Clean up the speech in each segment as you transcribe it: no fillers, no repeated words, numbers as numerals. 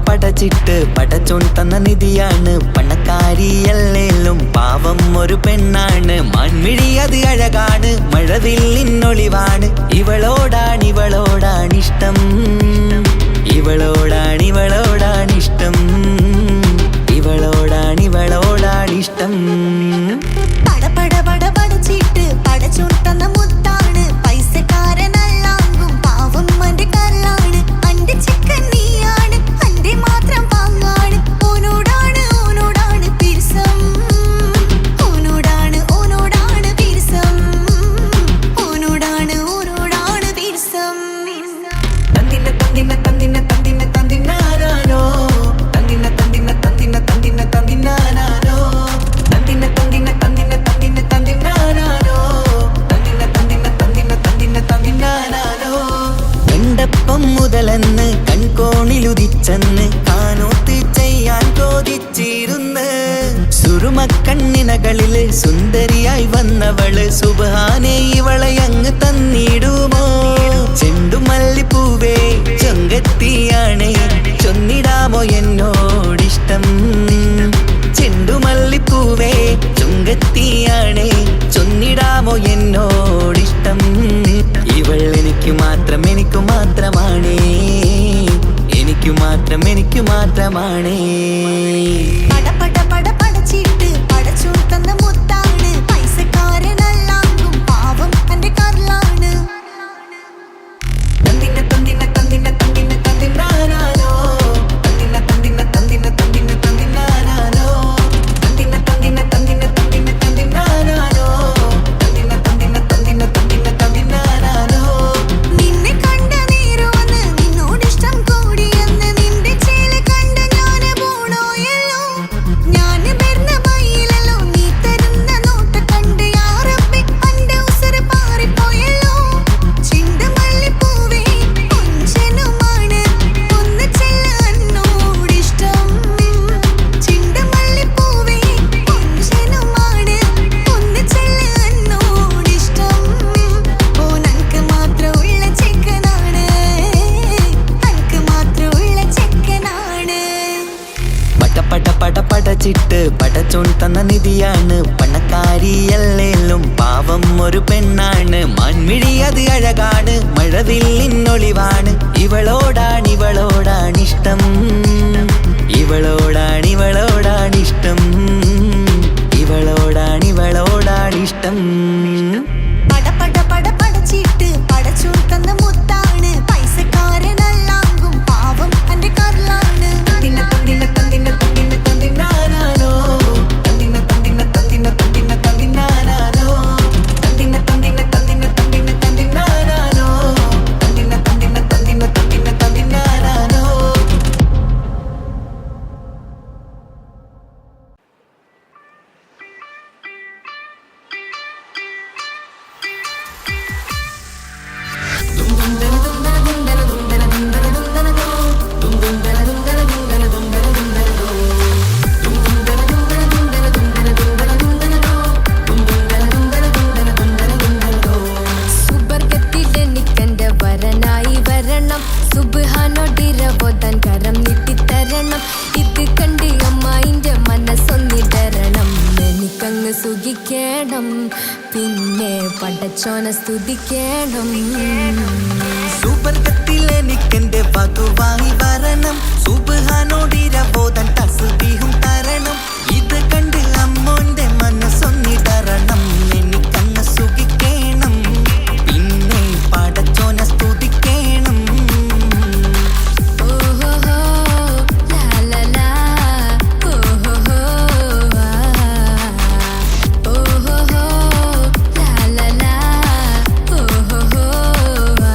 പടച്ചിട്ട് പടച്ചോൻ തന്ന നിധിയാണ് പണക്കാരിയല്ലേലും പാവം ഒരു പെണ്ണാണ്. മാൻമിഴി അത് അഴകാണ്, മഴവില്ലിന്നൊളിവാണ്. ഇവളോടാണിഷ്ടം, ഇവളോടാണിഷ്ടം, ഇവളോടാണിഷ്ടം. പടപട പടച്ചിട്ട് പടച്ചോൻ തന്ന മുത്താണ്, പൈസക്കാരനല്ലാങ്കും പാവം അന്റെ കരളാണ്. അന്റെ ചിക്കൻ നീയാണ്, അന്റെ മാത്രം പാങ്ങാണ്. ഓനോടാണ് പിരിസം, ഓനോടാണ് പിരിസം, ഓനോടാണ് പിരിസം. തന്തിന തന്തിന തന്തിന തന്തിന തന്തിനാരോ, തന്തിന തന്തിന തന്തിന തന്തിന തന്തിനാരോ, തന്തിന തന്തിന തന്തിന തന്തിന തന്തിനാരോ, തന്തിന തന്തിന തന്തിന തന്തിന തന്തിനാരോ. കണ്ടപ്പം മുതലെന്ന് കൺകോണിലുദിച്ചെന്ന് കാനോത്ത് ചെയ്യാൻ കോതിച്ചിരുന്ന്. സുറുമക്കണ്ണിനകളില് സുന്ദരിയായി വന്നവള് സുബ്ഹാനേ ഇവളെ അങ്ങ് തന്നിടുമോ? ചെണ്ടുമല്ലിപ്പൂവേ ചൊങ്കത്തിയാണ്, ചൊന്നിടാമോ എന്നോടിഷ്ടം? ചെണ്ടുമല്ലിപ്പൂവേ ചൊങ്കത്തിയാണ്, ചൊന്നിടാമോ എന്നോടിഷ്ടം? ഇവൾ എനിക്ക് മാത്രമാണേ, എനിക്ക് മാത്രമാണേ. പടച്ചിട്ട് പടച്ചോൻ തന്ന മുത്താണ്, പൈസക്കാരനല്ലാങ്കും പാവം അന്റെ കരളാണ്. തന്തിന തന്തിന തന്തിന തന്തിന തന്തിനാരോ, തന്തിന തന്തിന തന്തിന തന്തിന തന്തിനാരോ, തന്തിന തന്തിന തന്തിന തന്തിന തന്തിനാരോ, തന്തിന തന്തിന തന്തിന തന്തിന തന്തിനാരോ. നിന്നെ കണ്ട നേരമെന്ന് നിന്നോടിഷ്ടം കൂടിയെന്ന് നിന്റെ ചേല കണ്ട ഞാന് പോണോയല്ലോ. ഞാന് വരുന്ന വഴിയിലല്ലോ നീ തരുന്ന നോട്ട കണ്ട് യാ റബ്ബി അന്റെ ഉസറ് പാറിപ്പോയല്ലോ. ചെണ്ടുമല്ലിപ്പൂവേ കൊഞ്ചനുമാണ്, ഒന്ന് ചെല്ല എന്നോടിഷ്ടം. ചെണ്ടുമല്ലിപ്പൂവേ കൊഞ്ചനുമാണ്, ഒന്ന് ചെല്ല എന്നോടിഷ്ടം. ഓനക്ക് മാത്രമുള്ള ചെക്കനാണ്, അനക്ക് മാത്രമുള്ള ചെക്കനാണ്. പടച്ചിട്ട് പടച്ചോൻ തന്ന നിധിയാണ് പണക്കാരിയല്ലേലും പാവം ഒരു പെണ്ണാണ്. മാൻമിഴി അത് അഴകാണ്, മഴവില്ലിന്നൊളിവാണ്. ഇവളോടാണിഷ്ടം, ഇവളോടാണിഷ്ടം, ഇവളോടാണിഷ്ടം. പടച്ചിട്ട് പടച്ചോൻ തന്ന മുത്താണ്, പൈസക്കാരനല്ലാങ്കും പാവം അന്റെ കരളാണ്. തന്തിന തന്തിന തന്തിന തന്തിന തന്തിനാരോ, തന്തിന തന്തിന തന്തിന തന്തിന തന്തിനാരോ, തന്തിന തന്തിന തന്തിന തന്തിന തന്തിനാരോ, തന്തിന തന്തിന തന്തിന തന്തിന തന്തിനാരോ. സുബർഗത്തിലെനിക്കെന്റെ വരനായി വരണം, സുബ്ഹാനോടിരവോദാൻ കരം നീട്ടിത്തരണം. ഇത് കണ്ട് അമ്മായിന്റെ മനസ്സൊന്നിടരണം. എനിക്കങ്ങ് സുഖിക്കണം, പിന്നെ പടച്ചോനെ സ്തുതിക്കണം. സുബർഗത്തിലെനിക്കെന്റെ വധുവായി വരണം, സുബ്ഹാനോടിരവോദാൻ തസ്ബീഹും തരണം. ഇത് കണ്ട് അമ്മോന്റെ മനസ്സൊന്നിടരണം. എനിക്കങ്ങ് സുഖിക്കണം, പിന്നെ പടച്ചോനെ സ്തുതിക്കണം. ഓഹോഹോ ലാലലാ, ഓഹോഹോ ആ, ഓഹോഹോ ലാലലാ, ഓഹോഹോ ആ.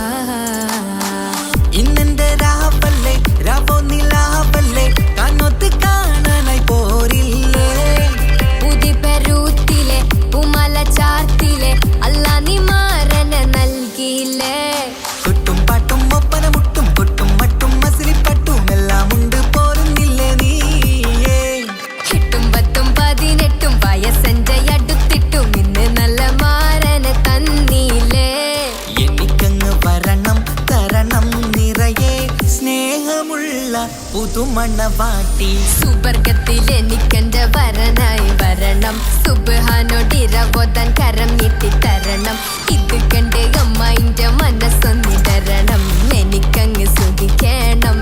പുതുമണവാട്ടി. സുബർഗത്തിൽ എനിക്കെന്റെ വരനായി വരണം, സുബ്ഹാനോടിരവോദാൻ കരം നീട്ടിത്തരണം. ഇത് കണ്ട് അമ്മയിന്റെ മനസ്സൊന്നിടരണം, എനിക്കങ്ങ് സുഖിക്കണം,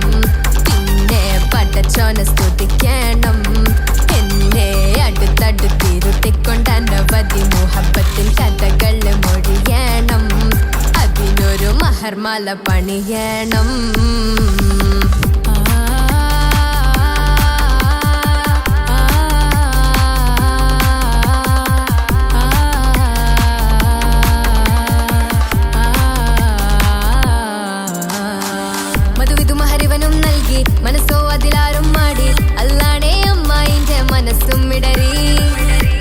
പിന്നെ പടച്ചോനെ സ്തുതിക്കണം. എന്നെ അടുത്തടുത്തിരുത്തിക്കൊണ്ട് അനവധി മുഹബത്തിൻ കഥകൾ മൊഴിയണം, അതിനൊരു മഹർമാല പണിയണം. മനസ്സോ അതിലാരും മാടി, അല്ലാണേ അമ്മായിന്റെ മനസ്സും ഇടറി.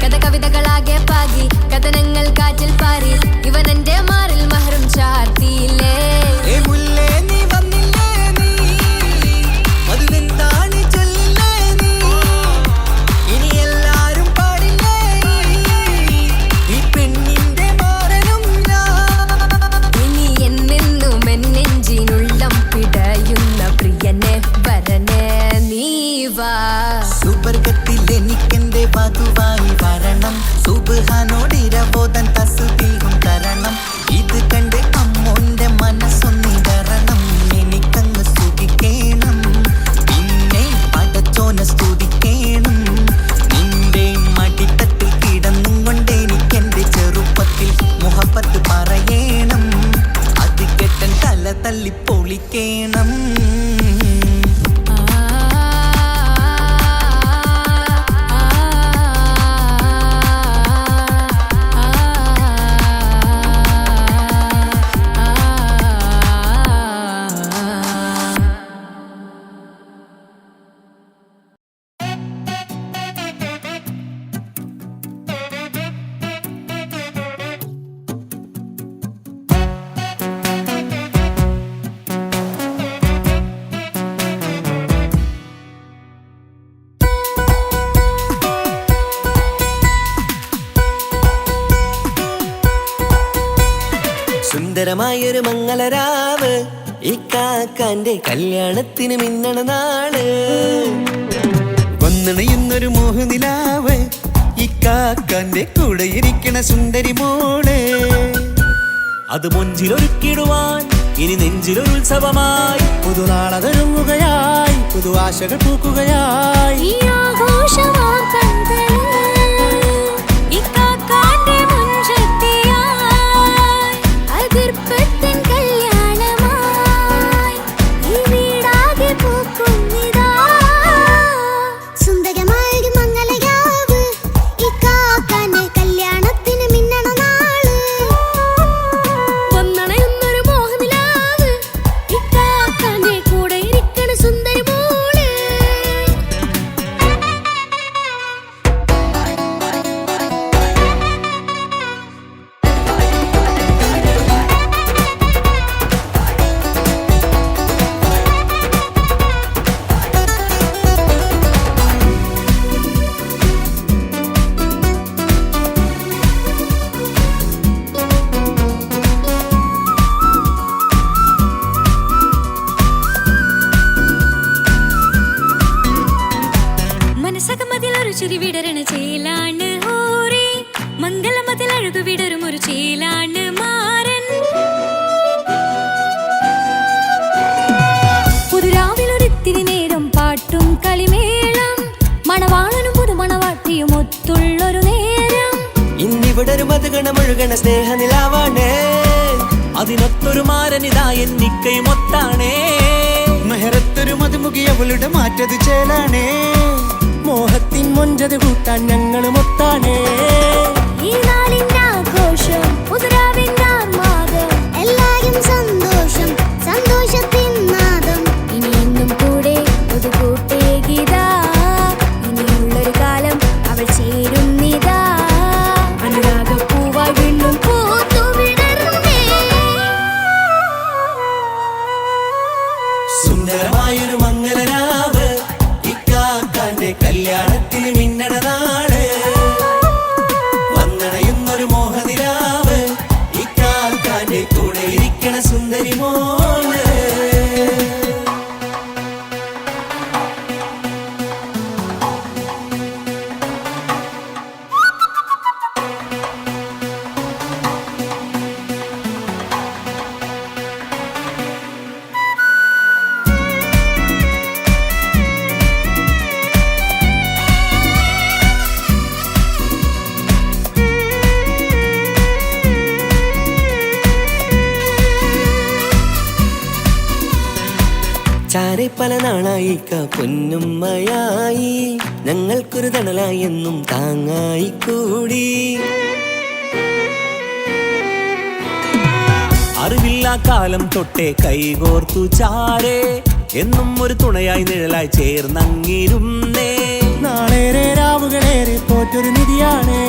കഥ കവിതകളാകെ പാകി, കഥനങ്ങൾ കാറ്റിൽ പാറി, ഇവനെന്റെ മാറിൽ മഹറും ചാർത്തിയില്ലേ. സുബർഗത്തിൽ എനിക്കെന്റെ വധുവായി വരണം, സുബ്ഹാനോടിരവോദാൻ തസ്ബീഹും തരണം. ഇത് കണ്ട് അമ്മോന്റെ മനസ്സൊന്നിടരണം, എനിക്കങ്ങ് സുഖിക്കണം, പിന്നെ പടച്ചോനെ സ്തുതിക്കണം. നിന്റെ മടിത്തട്ടിൽ കിടന്നും കൊണ്ട് എനിക്കെന്റെ ചെറുപ്പത്തിൽ മുഹബത്ത് പറയണം, അത് കെട്ടൻ തല തല്ലി പൊളിക്കണം. സുന്ദരമായൊരു മംഗളരാവ്, ഇക്കാക്കാന്റെ കല്യാണത്തിന് മിന്നണ നാള്. വന്നണയുന്നൊരു മോഹനിലാവ്, ഇക്കാക്കാന്റെ കൂടെ ഇരിക്കണ സുന്ദരി മോള്. അത് മൊഞ്ചിലൊരുക്കിടുവാൻ ഇനി നെഞ്ചിലൊരു ഉത്സവമായി, പുതുനാളതൊരുങ്ങുകയായി, പുതു ആശകൾ പൂക്കുകയായി. ഇവിടൊരു മധുഗണമൊഴുകണ സ്നേഹനിലാവാണേ, അതിനൊത്തൊരു മാരനിതാ എന്നിക്കയുമൊത്താണേ. മെഹറത്തൊരു മധുമുഖിയവളുടെ മാറ്റത് ചേലാണേ, മോഹത്തിൻ മൊഞ്ചത് കൂട്ടാൻ ഞങ്ങളും ഒത്താണേ. ഈ നാളിന്റെ ആഘോഷം, പുതുരാവിന്റെ ആർമാദം, എല്ലാരും സന്തോഷം, സന്തോഷത്തിൻ നാദം. ഇനിയെന്നും കൂടെ ഒരു കൂട്ടേകിതാ, ഇനിയുള്ളൊരു കാലം അവൾ ചേരുന്നിതാ. അനുരാഗപ്പൂവായി വീണ്ടും പൂത്തുവിടർന്നേ. സുന്ദരമായൊരു മംഗളരാവ്, ഇക്കാക്കാന്റെ കല്യാണത്തിന് മിന്നണ നാള്. വന്നണയുന്നൊരു മോഹനിലാവ്, ഇക്കാക്കാന്റെ കൂടെ ഇരിക്കണ സുന്ദരി മോള്. ചാരെ പല നാളായിക്ക പൊന്നുമ്മയായി ഞങ്ങൾക്കൊരു തണലായി എന്നും താങ്ങായി കൂടി. അറിവില്ലാ കാലം തൊട്ടേ കൈകോർത്തു ചാരേ എന്നും ഒരു തുണയായി നിഴലായി ചേർന്നങ്ങിരുന്നേ. നാളേറെ രാവുകളേറെ പോറ്റൊരു നിധിയാണേ,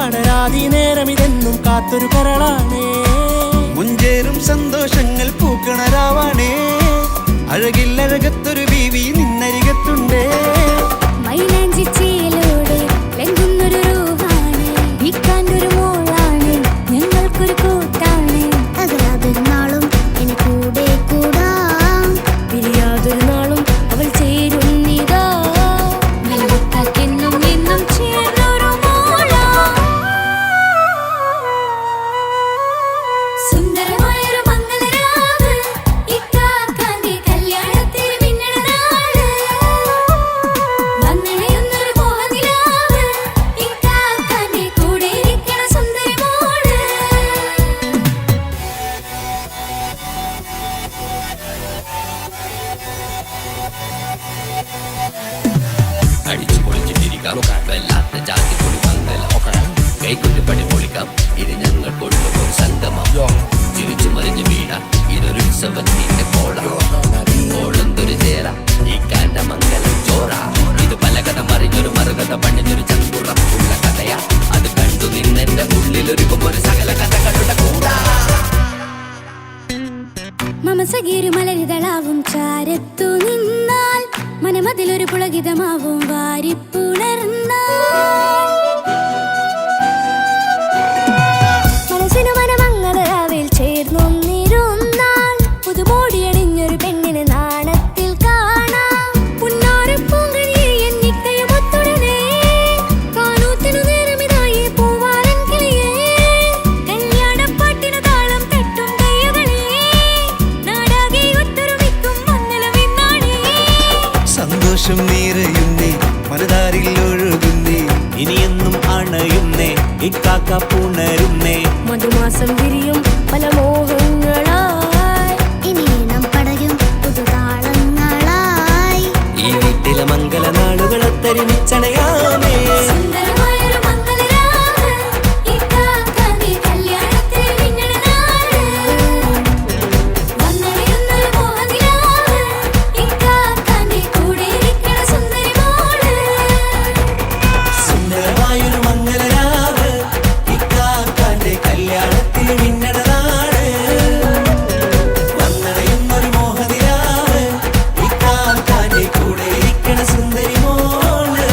അടരാതി നേരം ഇതെന്നും കാത്തൊരു കരളാണേ. മുഞ്ചേറും സന്തോഷങ്ങൾ പൂക്കണരാവാണേ, അഴകില്ലഴകത്തൊരു ബീവി നിന്നരികത്തുണ്ടേ. മൈലാഞ്ചി ചേലോടെ ലംഘുന്നൊരു രൂപാണ്, ഇക്കാണ്ടൊരു മോളാണ്, ഞങ്ങൾക്കൊരു കൂട്ടാണ്. അകലാതൊരു നാളും ഇനി കൂടെ കൂടാം, പിരിയാതൊരു നാളും അവൾ ചേരുന്നിതാ. വെള്ളക്കാക്കെന്നും എന്നും ചേർന്നൊരു മോളാ. സുന്ദരമായൊരു മംഗളരാവ്, ഇക്കാക്കാന്റെ കല്യാണത്തിന് മിന്നണ നാള്. വന്നണയുന്നൊരു മോഹനിലാവ്, ഇക്കാക്കാന്റെ കൂടെ ഇരിക്കണ സുന്ദരി മോള്. അടിച്ചു പൊളിച്ചിട്ടിരിക്കാം, വല്ലാത്ത ജാതി പൊളി മംഗല കൈക്കൊണ്ടു പണി പൊളിക്കാം. ഇത് ഞങ്ങൾ കൊണ്ടുപോകും സംഗമം, ചിരിച്ചു മറിഞ്ഞു വീഴാം. ഇതൊരു ഉത്സവത്തിന്റെ കോളന്തൊരു ചേര, ഈ കാണ്ട മംഗലം ചോറ. ഇത് പല കഥ മറിഞ്ഞൊരു മറുകഥ പണിഞ്ഞൊരു ചങ്കുറപ്പുള്ള കഥയാ. അത് കണ്ടു നിന്നെന്റെ ഉള്ളിലൊരുക്കും ഒരു സകല കഥകളുടെ കൂടാ. മമസഗീരു മലരിതളാവും ചാരത്തു നിന്നാൽ, മനമതിലൊരു പുളകിതമാവും വാരിപ്പുണർന്നാൽ. മനസ്സിനു മനമംഗളരാവിൽ ചേർന്നൊന്നിരുന്നാൽ, പുതുമോടിയണിഞ്ഞൊരു പെണ്ണിന് നാണത്തിൽ കാണാം. പുന്നാരപ്പൂങ്കണിയെ എണ്ണിക്കയുമൊത്തുടനെ, കാനൂത്തിനു നേരമിതായി പൂവാലൻ കിളിയേ. കല്യാണപ്പാട്ടിനു താളം തട്ടും കയ്യുകളേ, നാടാകെ ഒത്തൊരുമിക്കും മംഗളമെന്നാണേ. സന്തോഷം നിറയുന്നേ, മനതാരിൽ ഒഴുകുന്നേ, ഇനിയെന്നും അണയുന്നേ, ഇക്കാക്ക പുണരുന്നേ. മധുമാസം വിരിയും പല മോഹങ്ങളായി, ഇനിയും പടരും പുതുതാളങ്ങളായി. ഈ വീട്ടിലെ മംഗല നാളുകളൊത്തരിമിച്ചണയാമേ. സുന്ദരമായൊരു മംഗളരാവ്, ഇക്കാക്കാന്റെ കല്യാണത്തിന് മിന്നണ നാള്. വന്നണയുന്നൊരു മോഹനിലാവ്, ഇക്കാക്കാന്റെ കൂടെ ഇരിക്കണ സുന്ദരി മോള്. സുന്ദരമായൊരു മംഗലരാവ്, ഇക്കാക്കാന്റെ കല്യാണത്തിന് മിന്നണ നാള്. വന്നണയുന്നൊരു മോഹനിലാവ്, ഇക്കാക്കാന്റെ കൂടെ ഇരിക്കണ സുന്ദരി മോള്.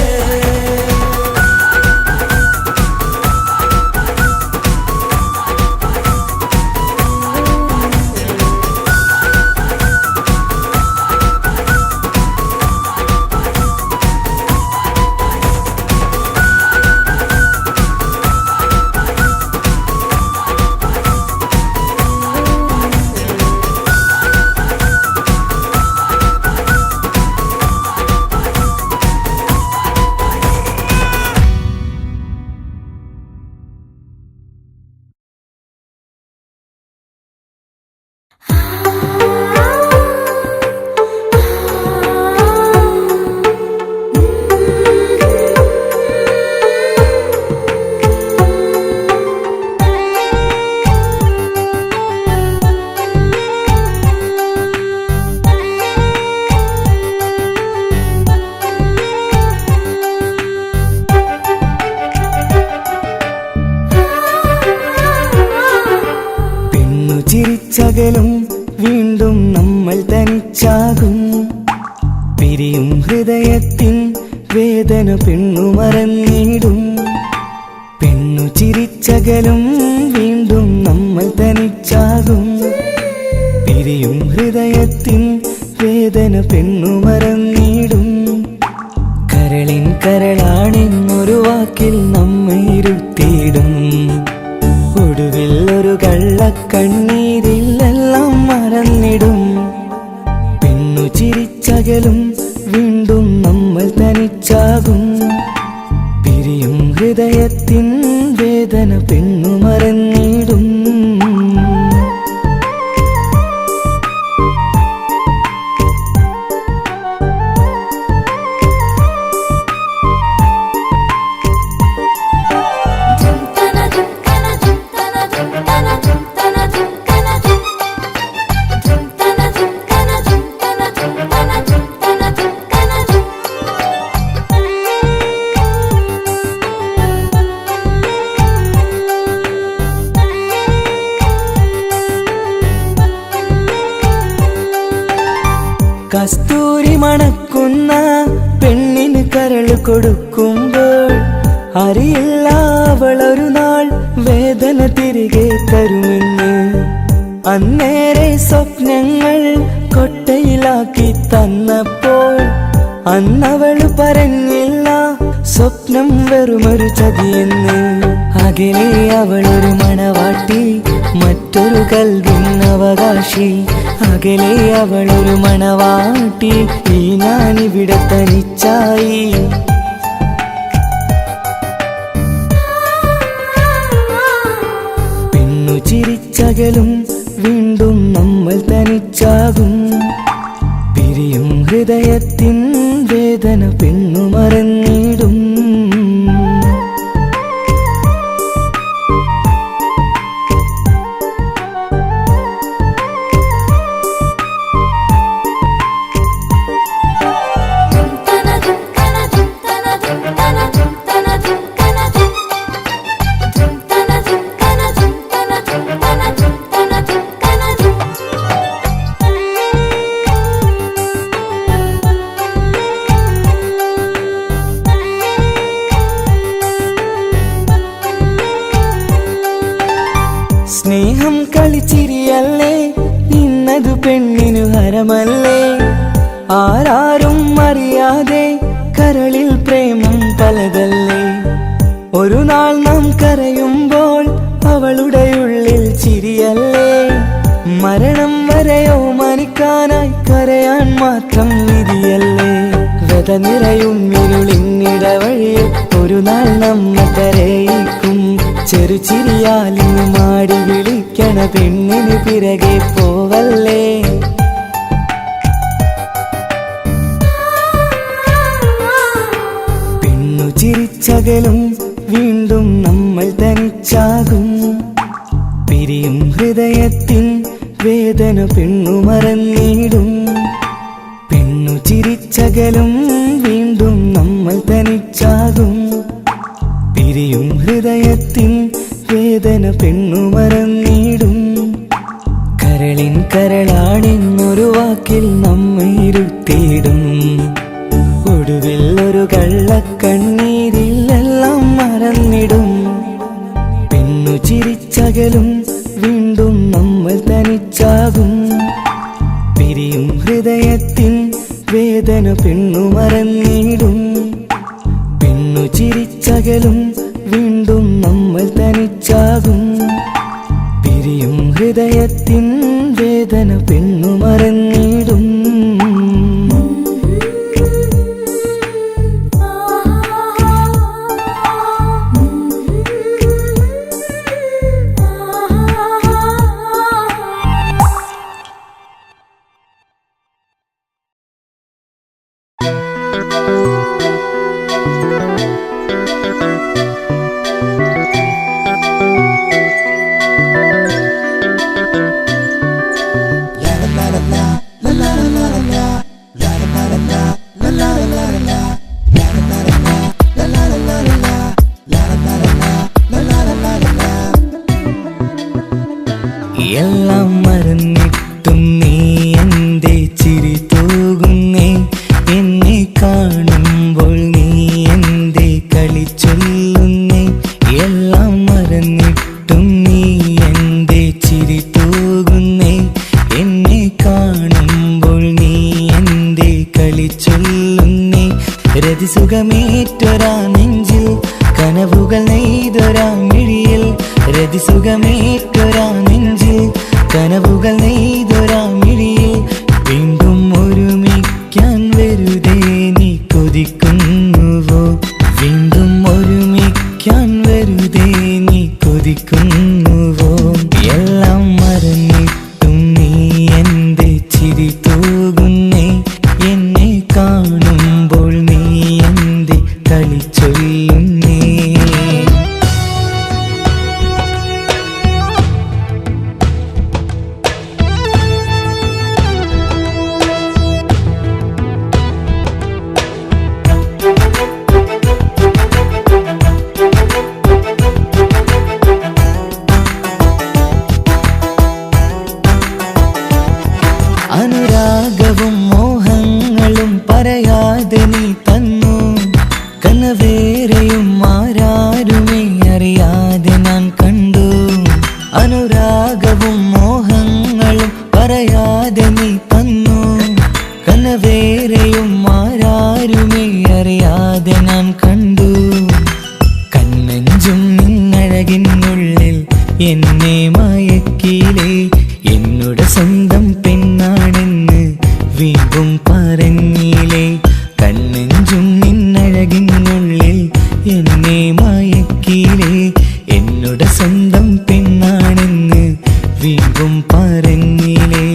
ചിരിച്ചകലും വീണ്ടും നമ്മൾ തനിച്ചാകും, പിരിയും ഹൃദയത്തിൻ വേദന പെണ്ണു മറന്നിടും. പെണ്ണു ചിരിച്ചകലും വീണ്ടും നമ്മൾ തനിച്ചാകും, പിരിയും ഹൃദയത്തിൻ വേദന പെണ്ണു മറന്നിടും. കരളിൻ കരളാണെന്നൊരു വാക്കിൽ നമ്മെ ഇരുത്തിയിടും. ഒടുവിൽ ഒരു കള്ളക്കണ്ണീരിലെല്ലാം മറന്നിടും. പെണ്ണു ചിരിച്ചകലും വീണ്ടും നമ്മൾ തനിച്ചാകും, പിരിയും ഹൃദയത്തിൻ വേദന പെണ്ണു മറന്നിടും. കസ്തൂരി മണക്കുന്ന പെണ്ണിന് കരൾ കൊടുക്കുമ്പോൾ അറിയില്ല അവളൊരു നാൾ വേദന തിരികെ തരുമെന്ന്. അന്നേരെ സ്വപ്നങ്ങൾ കൊട്ടയിലാക്കി തന്നപ്പോൾ അന്നവള് പറഞ്ഞില്ല സ്വപ്നം വെറുമൊരു ചതിയെന്ന്. അകലെ അവളൊരു മണവാട്ടി, മറ്റൊരു കൽവിൻ അവകാശി. അകലെ അവളൊരു മണവാട്ടി, ഈ ഞാനിവിടെ തനിച്ചായി. പെണ്ണു ചിരിച്ചകലും വീണ്ടും നമ്മൾ തനിച്ചാകും. പിരിയും ഹൃദയത്തിൻ വേദന പെണ്ണു മറന്നിടും. സ്നേഹം കളിച്ചിരിയല്ലേ, ഇന്നതു പെണ്ണിനു ഹരമല്ലേ. ആരാരും അറിയാതെ കരളിൽ പ്രേമം പലതല്ലേ. ഒരു നാൾ നാം കരയുമ്പോൾ അവളുടെ ഉള്ളിൽ ചിരിയല്ലേ. മരണം വരെയോ മനിക്കാനായി കരയാൻ മാത്രം വിധിയല്ലേ. വ്യത നിറയും ഇരുളിന്നിടവഴിയിൽ ഒരു നാൾ നമ്മ കരയിക്കും. ചെറുചിരിയാലിന് മാടി വിളിക്കണ പെണ്ണിന് പിറകെ പോവല്ലേ. പെണ്ണു ചിരിച്ചകലും വീണ്ടും നമ്മൾ തനിച്ചാകും. പിരിയും ഹൃദയത്തിൻ വേദന പെണ്ണു മറന്നിടും. പെണ്ണു ചിരിച്ചകലും വീണ്ടും നമ്മൾ തനിച്ചാകും. പിരിയും ഹൃദയത്തിൻ വേദന പെണ്ണു മറന്നിടും. കരളിൻ കരളാണെന്നൊരു വാക്കിൽ നമ്മെ ഇരുത്തിയിടും. ഒടുവിൽ ഒരു കള്ളക്കണ്ണീരിൽ എല്ലാം മറന്നിടും. പെണ്ണു ചിരിച്ചകലും വീണ്ടും നമ്മൾ തനിച്ചാകും. പിരിയും ഹൃദയത്തിൻ വേദന പെണ്ണു മറന്നിടും. പെണ്ണു ചിരിച്ചകലും വീണ്ടും നമ്മൾ തനിച്ചാകും. പിരിയും ഹൃദയത്തിൻ വേദന പെണ്ണു മറന്നിടും. എല്ലാം മറന്നിട്ടും നീ എന്റെ ചിരി തൂകുന്നേ. എന്നെ കാണുമ്പോൾ നീ എന്റെ കളി ചൊല്ലുന്നേ. എല്ലാം മറന്നിട്ടും നീ എന്റെ ചിരി തൂകുന്നേ. എന്നെ കാണുമ്പോൾ നീ എന്റെ കളി ചൊല്ലുന്നേ. രതിസുഖമേറ്റൊരാ നെഞ്ചിൽ കനവുകൾ നെയ്തൊരാ മിഴിയിൽ. രതിസുഖമേറ്റൊരാ നെഞ്ചിൽ കനവുകൾ നെയ്തൊരാ മിഴിയിൽ. വീണ്ടും ഒരുമിക്കാൻ വെറുതെ നീ കൊതിക്കുന്നുവോ. വീണ്ടും ഒരുമിക്കാൻ വെറുതെ നീ കൊതിക്കുന്നുവോ. എല്ലാം മറന്നിട്ടും നീ എന്റെ ചിരി തൂകുന്നേ. എന്നെ കാണുമ്പോൾ നീ എന്റെ കളി ചൊല്ലുന്നേ. അനുരാഗവും മോഹ അറിയാതെ നീ തന്നു കനവേറെയും ആരാരുമേ അറിയാതെ നാം കണ്ടു കണ്ണെഞ്ചും നിന്നഴകിനുള്ളിൽ എന്നെ മയക്കിയിലേ എന്നോട് സ്വന്തം പെണ്ണാണെന്ന് വീണ്ടും പറഞ്ഞില്ലേ കണ്ണെഞ്ചും നിന്നഴകിനുള്ളിൽ എന്നെ മയക്കിയിലേ എന്നോട് സ്വന്തം പെണ്ണാണെന്ന് വീണ്ടും പറഞ്ഞില്ലേ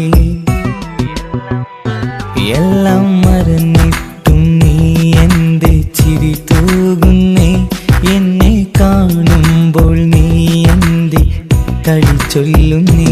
എല്ലാം മറന്നിട്ടും നീ എന്റെ ചിരി തൂകുന്നേ എന്നെ കാണുമ്പോൾ നീ എന്റെ കളി ചൊല്ലുന്നേ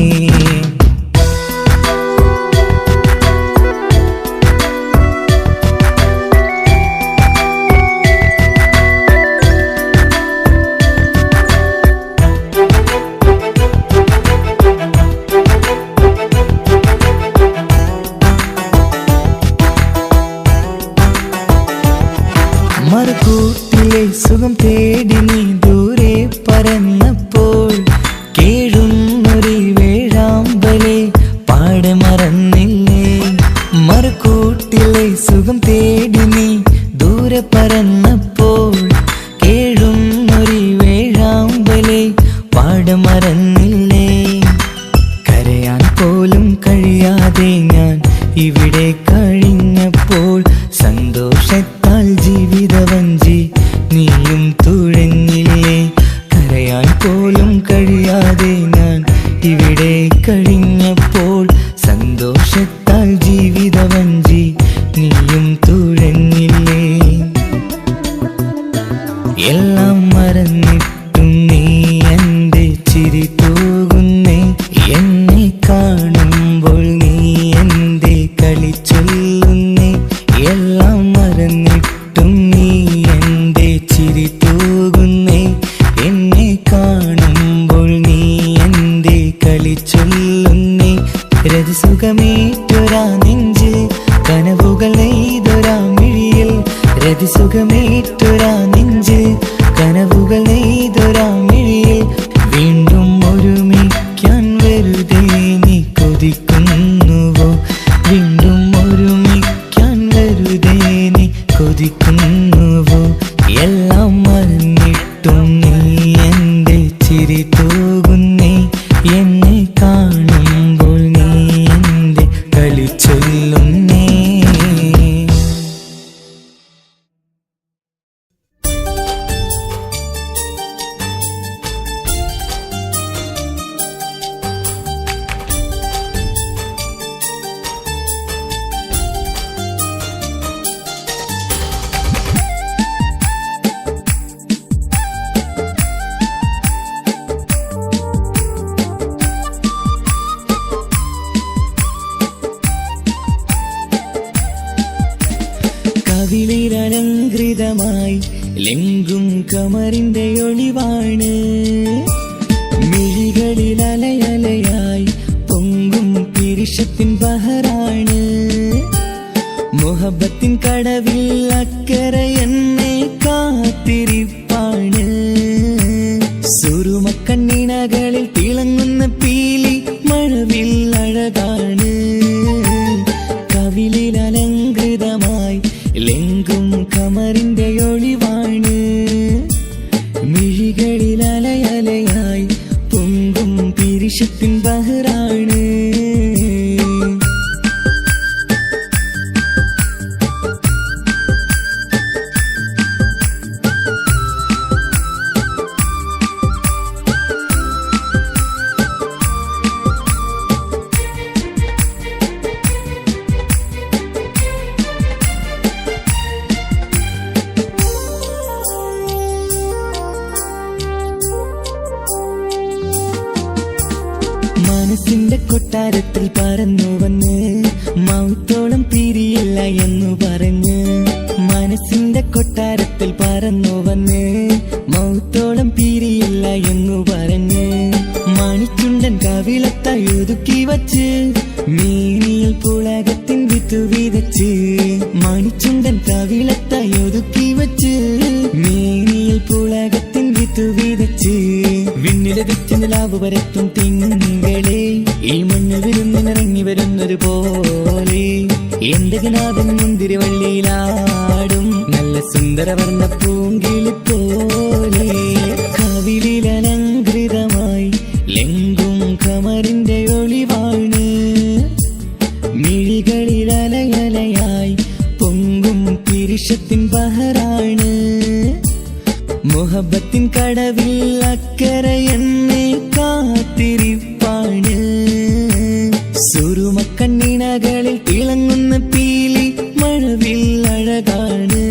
മറുകൂട്ടിലെ സുഖം തേടി നീ ദൂരെ പറന്നപ്പോൾ കേഴുന്നൊരു വേഴാമ്പലെ പാടെ മറന്നില്ലേ മറുകൂട്ടിലെ സുഖം തേടി നീ ദൂരെ പറന്നപ്പോൾ കേഴുന്നൊരു വേഴാമ്പലെ പാടെ മറന്നില്ലേ കരയാൻ പോലും കഴിയാതെ ഞാൻ ഇവിടെ കഴിഞ്ഞപ്പോൾ സന്തോഷത്താൽ ജീവിതവഞ്ചി നീയും തുഴഞ്ഞില്ലേ കരയാൻ പോലും കഴിയാതെ ഞാൻ ഇവിടെ കഴിഞ്ഞപ്പോൾ സന്തോഷത്താൽ ജീവിതവഞ്ചി നീയും തുഴഞ്ഞില്ലേ എല്ലാം മറന്നിട്ടും നീ എന്റെ ചിരി തൂകുന്നേ എന്നെ കാണുമ്പോൾ നീ എന്റെ കളി ചൊല്ലുന്നേ എല്ലാം മറന്നിട്ടും നീ എന്റെ ചിരി തൂകുന്നേ എന്നെ കാണുമ്പോൾ നീ എന്റെ കളി ചൊല്ലുന്നേ രതിസുഖമേറ്റൊരാ നെഞ്ചിൽ കനവുകൾ നെയ്തൊരാ മിഴിയിൽ രതിസുഖമേറ്റൊരാ നെഞ്ചിൽ കനവുകൾ നെയ്തൊരാ മിഴിയിൽ വീണ്ടും ഒരുമിക്കാൻ വെറുതെ നീ കൊതിക്കുന്നുവോ വീണ്ടും ഒരുമിക്കാൻ വെറുതെ നീ കൊതിക്കുന്നുവോ എല്ലാം മറന്നിട്ടും നീ എന്റെ ചിരി തൂകുന്നേ എന്നെ കാണുമ്പോൾ നീ എന്റെ കളി ചൊല്ലുന്നേ കവിളിലലങ്കൃതമായി ലെങ്കും കമറിന്റെ ഒളിവാണ് മിഴികളിൽ അലയലയായി പൊങ്കും പിരിശത്തിൻ ബഹറാണ് മുഹബത്തിൻ കടവിൽ അക്കരെ എന്നെ കാത്തിരിപ്പാണ് സുറുമക്കണ്ണിണകളിൽ തിളങ്ങുന്ന പീലി മഴവിൽ അഴകാണ് കവിളിൽ അലങ്കൃതമായി ലെങ്കും കമറിന്റെ ഒളിവാണ് മിഴികളിൽ അലയലയായി പൊങ്കും പിരിശത്തിൻ ബഹറാണ് മനസ്സിന്റെ കൊട്ടാരത്തിൽ പറന്നു വന്ന് മൗത്തോളം പിരിയില്ല എന്നു പറഞ്ഞ് മനസ്സിന്റെ കൊട്ടാരത്തിൽ പറന്നു വന്ന് മൗത്തോളം പിരിയില്ല എന്നു പറഞ്ഞ് മണിച്ചുണ്ടൻ കവിളത്തായി ഒതുക്കി വച്ച് മേനിയിൽ പുളകത്തിൻ വിത്തു വിതച്ച് മണിച്ചുണ്ടൻ കവിളത്തായി ഒതുക്കി വച്ച് മേനിയിൽ പുളകത്തിൻ വിത്തു വിതച്ച് വിണ്ണിലതിച്ച് നിലാവ് പരത്തും തിങ്കളെ ഈ മണ്ണിൽ വിരുന്നിനിറങ്ങി വരുന്നൊരു വരുന്നത് പോലെ എന്റെ ഗനാഥൻ മുന്തിരിവള്ളിയിലാടും നല്ല സുന്ദരവർണ്ണ പൂങ്കിളി പോലെ കവിളിലലങ്കൃതമായി ലെങ്കും കമറിന്റെ ഒളിവാണ് മിഴികളിലലയലയായി പൊങ്കും പിരിശത്തിൻ ബഹറാണ് മുഹബത്തിൻ കടവിൽ അക്കരെ എന്നെ കാത്തിരിപ്പാണ് സുറുമക്കണ്ണിണകളിൽ തിളങ്ങുന്ന പീലി മഴവിൽ അഴകാണ്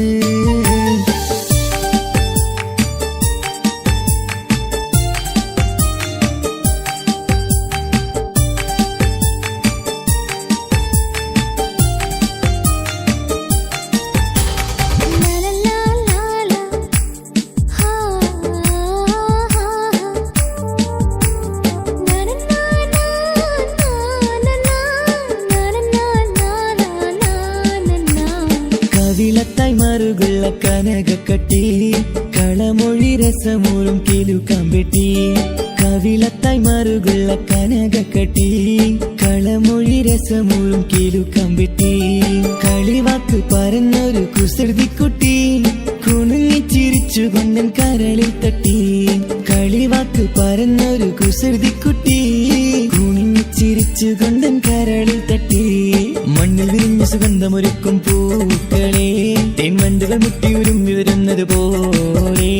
കവിളത്തായി മറുകുള്ള കനകക്കട്ടി കളമൊഴി രസമൂറും കിലുക്കാമ്പെട്ടി കവിളത്തായി മറുകുള്ള കനകക്കട്ടി കളമൊഴി രസമൂറും കിലുക്കാമ്പെട്ടി കളിവാക്ക് പറഞ്ഞൊരു കുസൃതിക്കുട്ടി കുണുങ്ങിച്ചിരിച്ചു കൊണ്ടൻ കരളിൽ തട്ടി കളിവാക്ക് പറഞ്ഞൊരു കുസൃതിക്കുട്ടി കുണുങ്ങിച്ചിരിച്ചു കൊണ്ടൻ കരളിൽ തട്ടി മണ്ണിൽ വിരിഞ്ഞ സുഗന്ധമൊരുക്കും പൂക്കളെ തേൻവണ്ടുകൾ മുട്ടിയുരുമ്പി വരുന്നത് പോലെ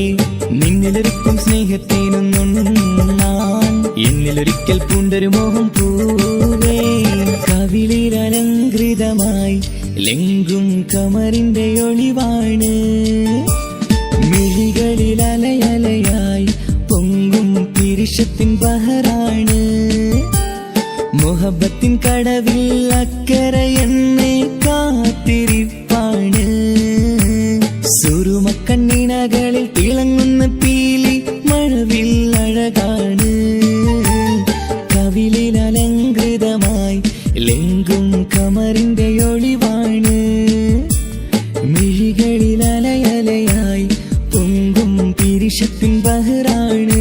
നിന്നിലൊരുക്കും സ്നേഹത്തേനൊന്നുണ്ണാൻ എന്നിലൊരിക്കൽ പൂണ്ടൊരു മോഹം പൂവേ കവിളിലലങ്കൃതമായി ലെങ്കും കമറിന്റെ ഒളിവാണ് മിഴികളിലലയലയായി പൊങ്കും പിരിശത്തിൻ ബഹറാണ് മുഹബത്തിൻ കടവിൽ അക്കരെ എന്നെ കാത്തിരിപ്പാണ് സുറുമക്കണ്ണിണകളിൽ തിളങ്ങുന്ന പീലി മഴവിൽ അഴകാണ് കവിളിലലങ്കൃതമായി ലെങ്കും കമറിന്റെ ഒളിവാണ് മിഴികളിലലയലയായി പൊങ്കും പിരിശത്തിൻ ബഹറാണ്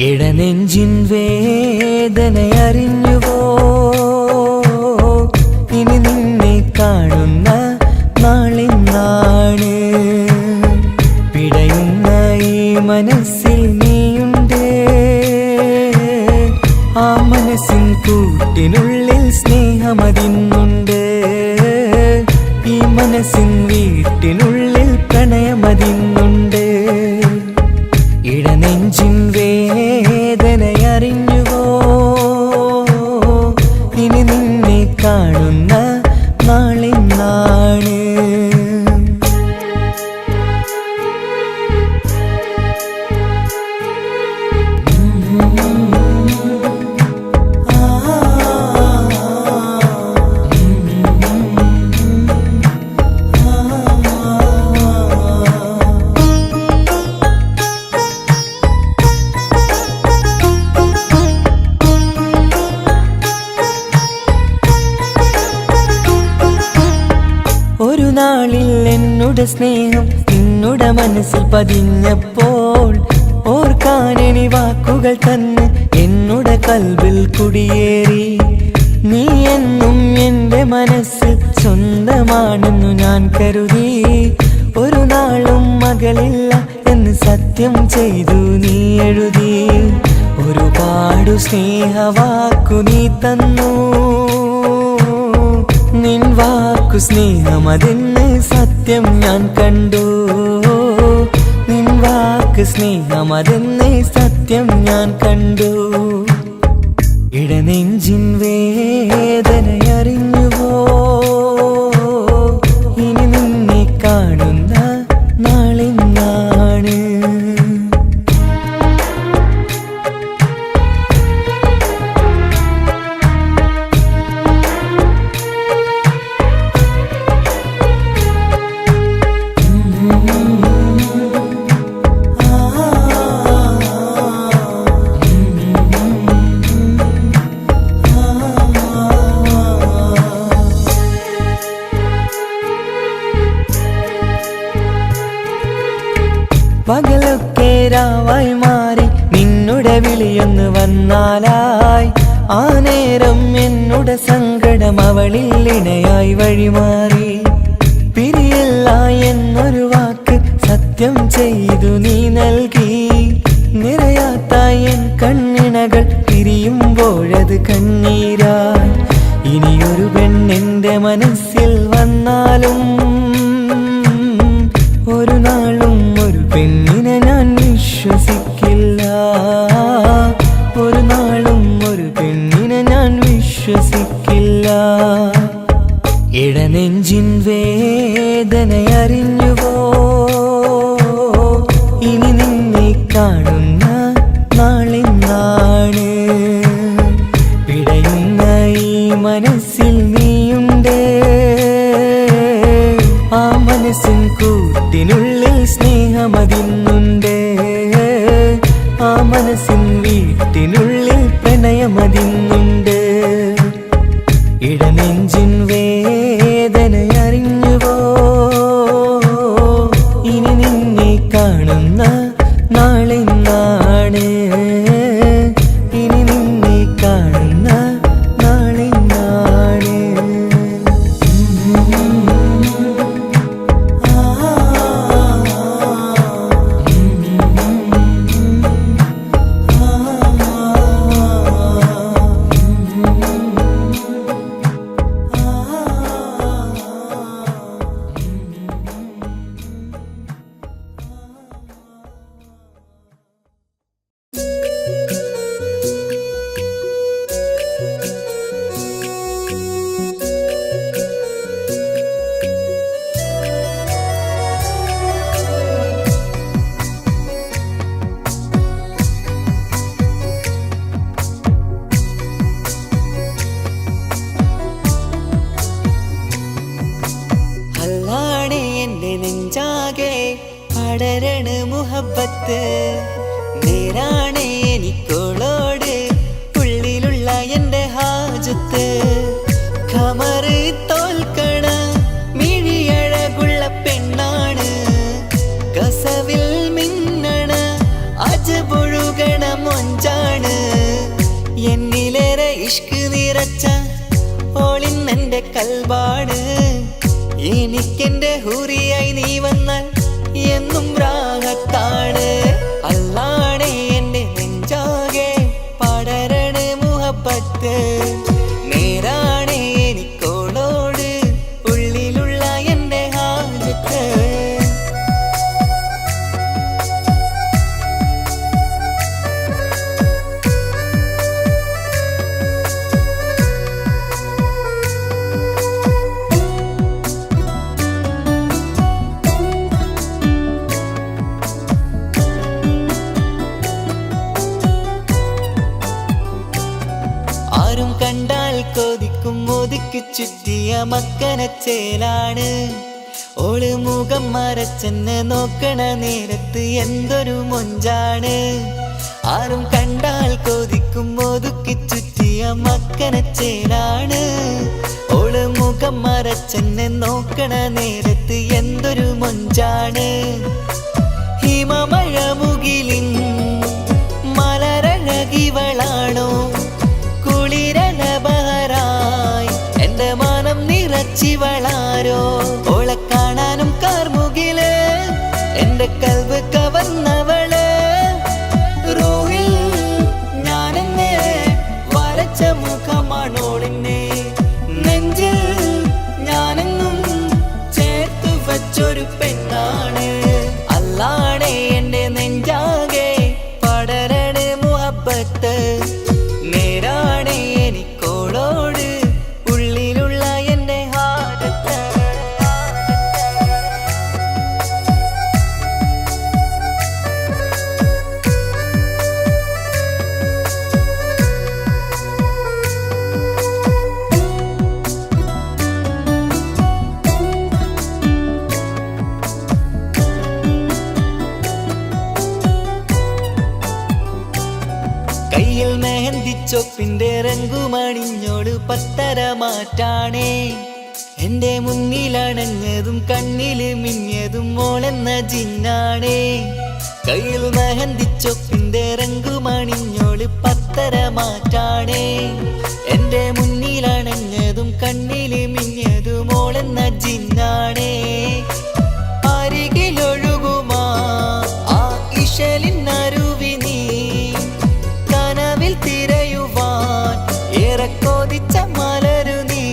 ഇടനെഞ്ചിൻ വേദനയറിഞ്ഞുവോ ഇനി നിന്നെ കാണുന്ന നാളെന്നാണ് പിടയുന്ന ഈ മനസ്സിൽ നീയുണ്ട് ആ മനസ്സിൻ കൂട്ടിനുള്ളിൽ സ്നേഹമതിന്നുണ്ട് ഈ മനസ്സിൻ വീട്ടിനുള്ളിൽ പ്രണയമതിന്നുണ്ട് ഇടനെഞ്ചിൻ വേദനയറിഞ്ഞുവോ ഇനി നിന്നെ കാണുന്ന നാളെന്നാണ് ഒരു നാളിൽ എന്നോട് സ്നേഹം നിന്നുടെ മനസ്സിൽ പതിഞ്ഞപ്പോൾ ഓർക്കാനെനി വാക്കുകൾ തന്ന് എന്നോട് കൽബിൽ കുടിയേറി നീ എന്നും എന്റെ മനസ്സിൽ സ്വന്തമാണെന്നു ഞാൻ കരുതി ഒരു നാളും മകളില്ല എന്ന് സത്യം ചെയ്തു നീ എഴുതി ഒരുപാടു സ്നേഹവാക്കു നീ തന്നു നിൻ വാക്കു സ്നേഹമതെന്ന് സത്യം ഞാൻ കണ്ടു. നിൻ വാക്ക് സ്നേഹമതെന്ന് സത്യം ഞാൻ കണ്ടു. ഇടനെഞ്ചിൻ വേദനയറിഞ്ഞുവോ? ഇനി നിന്നെ കാണുന്ന നാളിന്നാണ്. പകലൊക്കെ രാവായി മാറി നിന്നുടെ വിളിയൊന്ന് വന്നാലായി. ആ നേരം എന്നുടെ സങ്കടം അവളിൽ ഇണയായി വഴിമാറി. പിരിയല്ല എന്നൊരു വാക്ക് സത്യം ചെയ്തു നീ നൽകി. നിറയാത്ത എൻ കണ്ണിണകൾ പിരിയുമ്പോഴത് കണ്ണീരായി. ഇനിയൊരു പെണ്ണെന്റെ മനസ്സിൽ വന്നാലും ഒരു നാളും ഒരു പെണ്ണിനെ ഞാൻ വിശ്വസിക്കില്ല. ഒരു നാളും ഒരു പെണ്ണിനെ ഞാൻ വിശ്വസിക്കില്ല. ഇടനെഞ്ചിൻ വേദനയറിഞ്ഞുവോ? ഇനി നിന്നെ കാണുന്ന നാളിന്നാണ്. പിടയുന്ന ഈ മനസ്സിൽ നീയുണ്ട്. ആ മനസ്സിൻ കൂട്ടിനുള്ളിൽ സ്നേഹമതിന്നുണ്ട്. ആ മനസ്സിൻ വീട്ടിനുള്ളിൽ പ്രണയമതിന്നുണ്ട്. ഇടനെഞ്ചിൻ വേദനയറിഞ്ഞുവോ? ഇനി നിന്നെ കാണുന്ന നാളിന്നാണ്. ഇനി നിന്നെ കാണുന്ന നാളിന്നാണ്. നെഞ്ചാകെ പടരണ മുഹബത്ത്. നേരാണ് എനിക്കോളോട് ഉള്ളിലുള്ള എൻ്റെ ഹാജത്ത്. ഖമറ് തോൽക്കണ മിഴിയഴകുള്ള പെണ്ണാണ്. കസവിൽ മിന്നണ അജപൊഴുകണ മൊഞ്ചാണ്. എന്നിലേറെ ഇഷ്ക് നിറച്ച ഓളിന്നെൻ്റെ കൽബാണ്. എനിക്കെന്റെ ഹൂറിയായി നീ വന്നാൽ എന്നും രാഗത്താണ്. അല്ലാണേ എന്റെ നെഞ്ചാകെ പടരണ മുഹബത്ത്. നേരാണേ എനിക്കോളോട് ഉള്ളിലുള്ള എൻ്റെ ഹാജത്ത്. ആരും കണ്ടാൽ കൊതിക്കും ഒതുക്കി ചുറ്റിയ മക്കനച്ചേലാണ്. ഓള് മുഖം മറച്ചെന്നെ നോക്കണ നേരത്ത് എന്തൊരു മൊഞ്ചാണ്. ആരും കണ്ടാൽ കൊതിക്കും ഒതുക്കി ചുറ്റിയ മക്കനച്ചേലാണ്. ഓള് മുഖം മറച്ചെന്നെ നോക്കണ നേരത്ത് എന്തൊരു മൊഞ്ചാണ്. ഹിമമഴ മുകിലിൻ മലരഴകിവളാണോ? കുളിരലബഹരായി എൻ്റെ മാനം നിറച്ചിവളാരോ? ഓളെ കാണാനും കാർമുകില് എൻ്റെ കൽവ് കവർന്നവള്. റൂഹിൽ ഞാനെന്നെ വരച്ച മുഖമാണോളിന്നെ. നെഞ്ചിൽ മെഹന്തിച്ചൊപ്പിന്റെ രംഗുമണിഞ്ഞോട് പത്തര മാറ്റാണേ എന്റെ മുന്നിലണഞ്ഞതും കണ്ണില് മിഞ്ഞതും മോളെന്ന ജിന്നാണേ കയ്യിൽ മെഹന്തിച്ചൊപ്പിന്റെ രംഗുമണിഞ്ഞോട് പത്തര മാറ്റാണേ എന്റെ മുന്നിലണഞ്ഞതും കണ്ണില് മിഞ്ഞതും മോളെന്ന ജിന്നാണേ അരികിലൊഴുകുമാ ആ ഇശലിനരുവി നീ കനവിൽ തിരയുവാൻ ഏറെ കൊതിച്ച മലരു നീ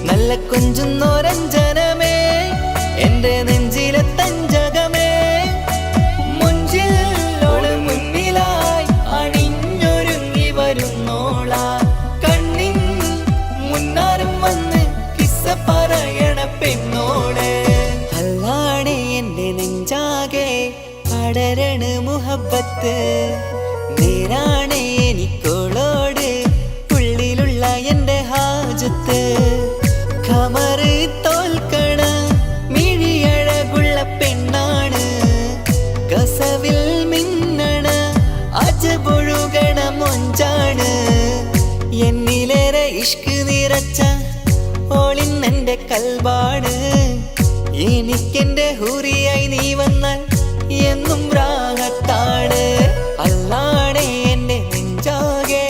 നല്ല കുഞ്ചുന്നോരഞ്ജനമേ എന്റെ നെഞ്ചിലെ തഞ്ചകമേ മുഞ്ചിൽ ഓള് മുന്നിലായി അണിഞ്ഞൊരുങ്ങി വരുന്നോള കണ്ണിൻ മുന്നാരും വന്ന് കിസ്സ പറയണ പെണ്ണോളെ അല്ലാണേ എന്റെ നെഞ്ചാകെ പടരണ മുഹബത്ത് നേരാണേ എനിക്കോളോട് ഉള്ളിലുള്ള എന്റെ ഹാജത്ത് ഖമറ് തോൽക്കണ മിഴിയഴകുള്ള പെണ്ണാണ് കസവിൽ മിന്നണ അജബൊഴുകണ മൊഞ്ചാണ് എന്നിലേറെ ഇഷ്ക് നിറച്ച ഓളിന്നെന്റെ കൽബാണ് എനിക്കെന്റെ ഹൂറിയായി നീ വന്നാൽ എന്നും രാഗത്താണ് അല്ലാണേ എന്റെ നെഞ്ചാകെ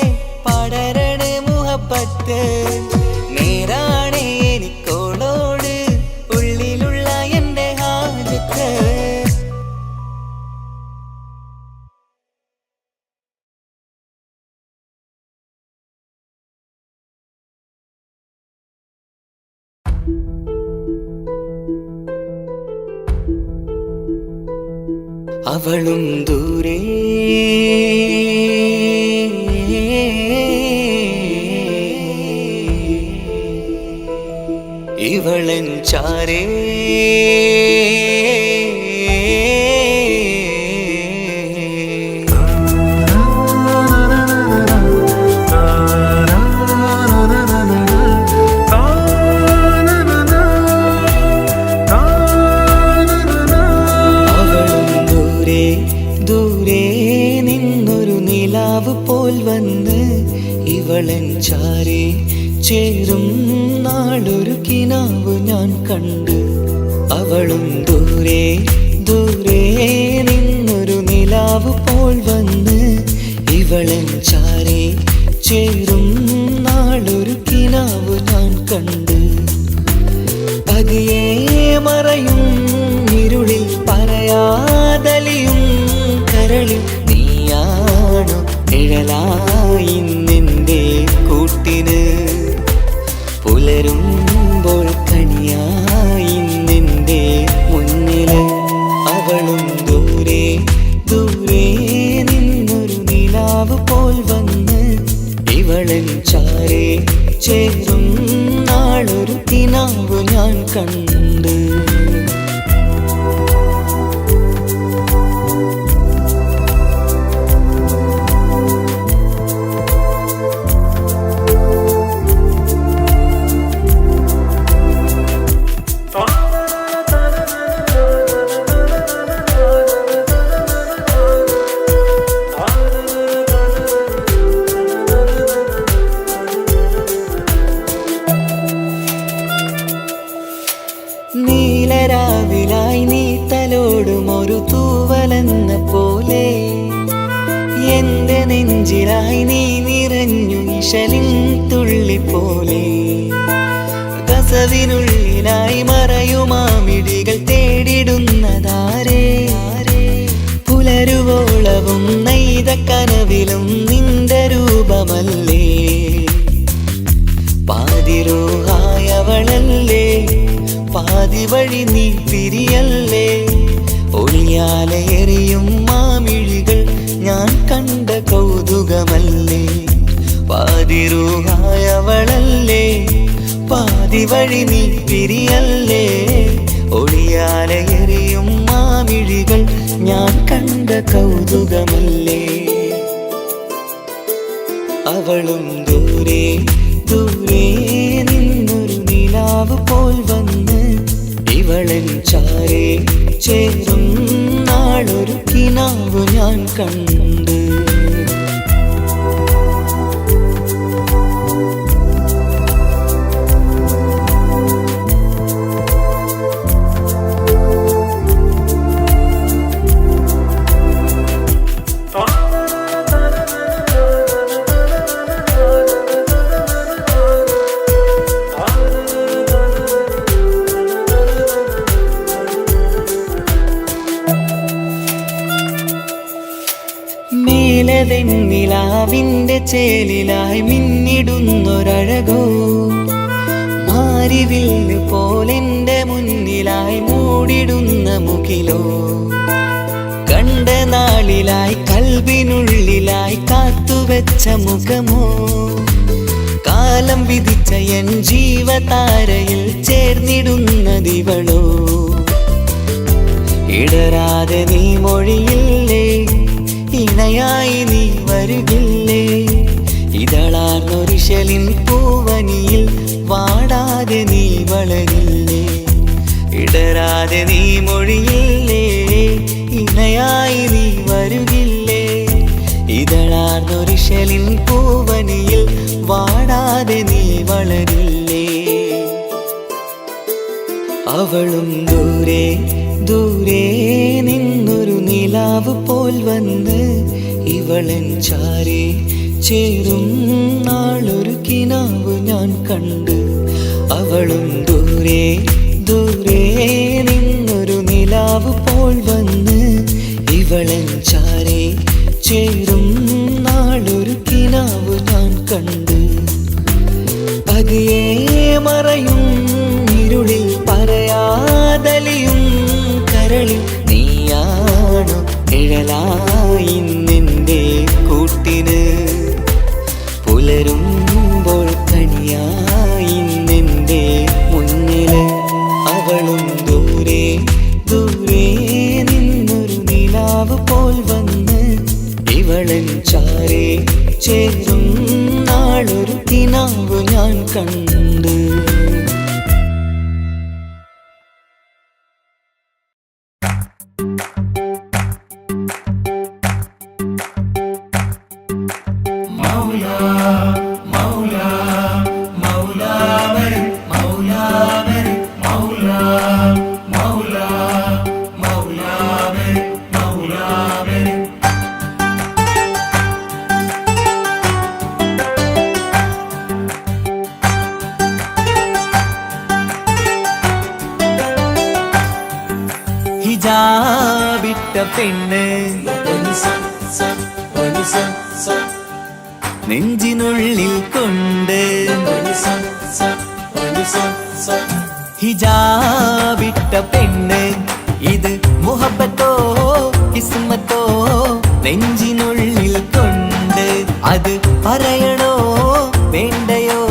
പടരണ മുഹബത്ത് നേരാണേ എനിക്കോളോട് ഉള്ളിലുള്ള എന്റെ ഹാജത്ത് അവളും ദൂരെ ഇവളൻ ചാരേ പോൽ വന്ന് ഇവളൻ ചാരേ ചേരും നാളൊരു കിനാവ് ഞാൻ കണ്ട് അവളും ദൂരെ ദൂരെ നിന്നൊരു നിലാവ് പോൽ വന്ന് ഇവളൻ ചാരേ ചേരും നാളൊരു കിനാവ് ഞാൻ കണ്ട് പതിയെ മറയും ഇരുളിൽ പറയാതലിയും കരളിൽ നീയാണോ നിഴലായി നിന്റെ കൂട്ടിന് പുലരുമ്പോൾ കണിയായി നിന്റെ മുന്നില് അവളും ദൂരെ ദൂരെ നിന്നൊരു നിലാവ് പോൽ വന്ന് ഇവളൻ ചാരേ ചേരും നാളൊരു കിനാവ് ഞാൻ കണ്ട് നീലരാവിലായി നീ തലോടും ഒരു തൂവലെന്ന പോലെ എന്റെ നെഞ്ചിലായി നീ നിറഞ്ഞു ഇശലിൻ തുള്ളി പോലെ കസവിനുള്ളിലായി മറയുമാമിഴികൾ തേടിടുന്നതാരേ പുലരുവോളവും നെയ്ത കനവിലും നിന്റെ രൂപമല്ലേ പാതിരോഹായവളല്ലേ പാതി വഴി നീ തിരിയല്ലേ ഒളിയാലെറിയും മാമിഴികൾ ഞാൻ കണ്ട കൗതുകമല്ലേ പാതിരൂഹായവളല്ലേ പാതി വഴി നീ തിരിയല്ലേ ഒളിയാലെറിയും മാമിഴികൾ ഞാൻ കണ്ട കൗതുകമല്ലേ അവളും ദൂരെ ദൂരെ നിന്നൊരു നിലാവ് പോൽ വന്ന് ഇവളൻ ചാരേ ചേരും നാളൊരു കിനാവ് ഞാൻ കണ്ട് നിലാവിൻ്റെ ചേലിലായി മിന്നിടുന്നൊരഴകോ മാരിവില്ല് പോലെൻ്റെ മുന്നിലായി മൂടിടുന്ന മുകിലോ കണ്ട നാളിലായി കൽബിനുള്ളിലായി കാത്തുവെച്ച മുഖമോ കാലം വിധിച്ച എൻ ജീവതാരയിൽ ചേർന്നിടുന്നതിവളോ ഇടരാതെ നീ മൊഴിയില്ലേ ഇണയായി നീ വരുകില്ലേ ഇതളാർന്നൊരിശലിൻ പൂവനിയിൽ വാടാതെ നീ വളരില്ലേ ഇടരാതെ നീ മൊഴിയില്ലേ ഇണയായി നീ വരുകില്ലേ ഇതളാർന്നൊരിശലിൻ പൂവനിയിൽ വാടാതെ നീ വളരില്ലേ അവളും ദൂരെ ദൂരെ നിന്നൊരു നിലാവ് പോൽ വന്ന് ഇവളൻ ചാരെ ചേരും നാളൊരു കിനാവ് ഞാൻ കണ്ട് അവളും ദൂരെ ദൂരെ നിന്നൊരു നിലാവ് പോൽ വന്ന് ഇവളൻ ചാരെ ചേരും നാളൊരു കിനാവ് ഞാൻ കണ്ട് പതിയെ മറയും ഇരുളിൽ പറയാതലിയും കരളിൽ നീയാണു നിഴലായി നിന്റെ കൂട്ടിന് പുലരുമ്പോൾ കണിയായി നിന്റെ മുന്നില് അവളും ദൂരെ ദൂരെ നിന്നൊരു നിലാവ് പോൽ വന്ന് ഇവളൻ ചാരെ ചേരും നാളൊരു കിനാവ് ഞാൻ കണ്ട് ഹിജാബിട്ട പെണ്ണ് നെഞ്ചിനുള്ളിൽ കൊണ്ട് ഹിജാബിട്ട പെണ്ണ് ഇത് മുഹബത്തോ കിസ്മത്തോ നെഞ്ചിനുള്ളിൽ കൊണ്ട് അത് പറയണോ വേണ്ടയോ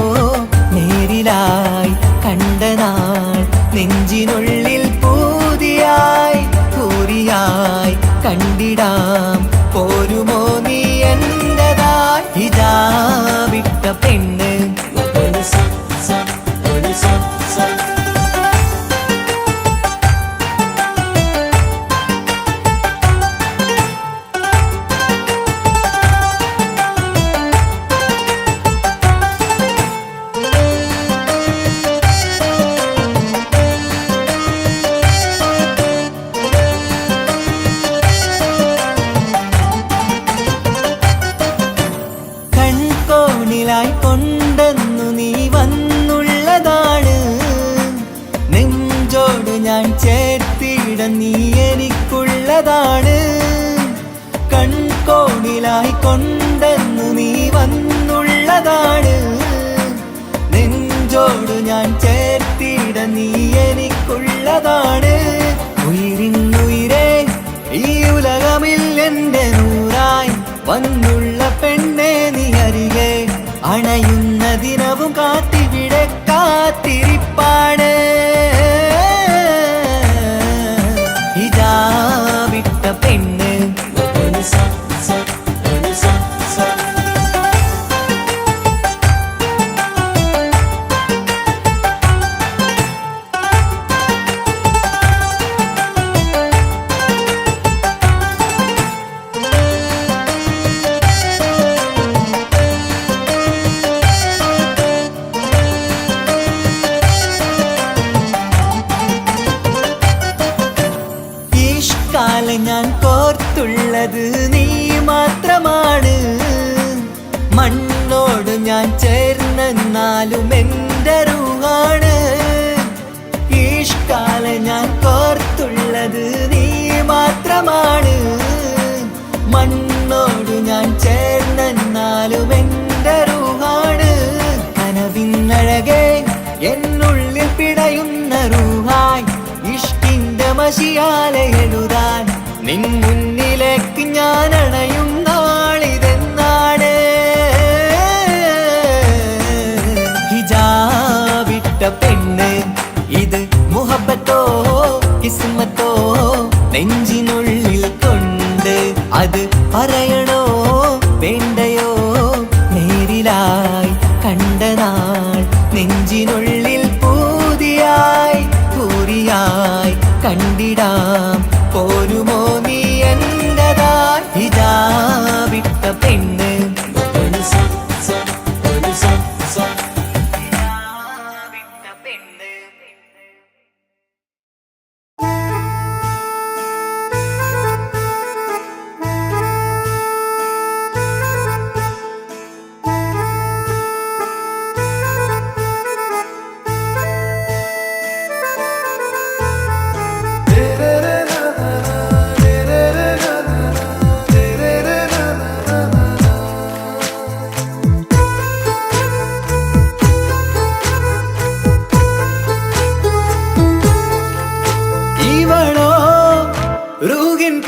നേരിലായി കണ്ട നാൾ നെഞ്ചിനുള്ളിൽ പൂതിയായി പൂരിയായി കണ്ടിടാം പോരുമോ നീ എന്റതായി ഹിജാബിട്ട പെണ്ണ് കൊണ്ടെന്നു നീ വന്നുള്ളതാണ് നെഞ്ചോട് ഞാൻ ചേർത്തിട നീ എനിക്കുള്ളതാണ് കൺകോണിലായി കൊണ്ടെന്നു നീ വന്നുള്ളതാണ് നെഞ്ചോട് ഞാൻ ചേർത്തിട നീ എനിക്കുള്ളതാണ് ഉയിരിന്നുയിരേ ഈ ഉലകമിൽ എന്റെ നൂറായി വന്നുള്ള പെണ്ണെ നീ അരികെ അണയുന്ന ദിനവും കാത്തിവിടെ കാത്തിരിപ്പാണ് ഹിജാബിട്ട പെണ്ണ് പിടയുന്ന റൂഹായി ഇഷ്കിന്റെ മഷിയാലെ എഴുതാൻ നിൻ മുന്നിലേക്ക് ഞാൻ അണയും നാളിതെന്നാണ്. ഹിജാബിട്ട പെണ്ണ് ഇത് മുഹബത്തോ കിസ്മത്തോ നെഞ്ചിനുള്ളിൽ കൊണ്ട് അത് പറയണോ വേണ്ടയോ നേരിലായി കണ്ട നാൾ നെഞ്ചിനുള്ളിൽ പൂതിയായി പൂരിയായി കണ്ടിടാം പോരുമോ നീ എന്റതായി. ഹിജാബിട്ട പെണ്ണ്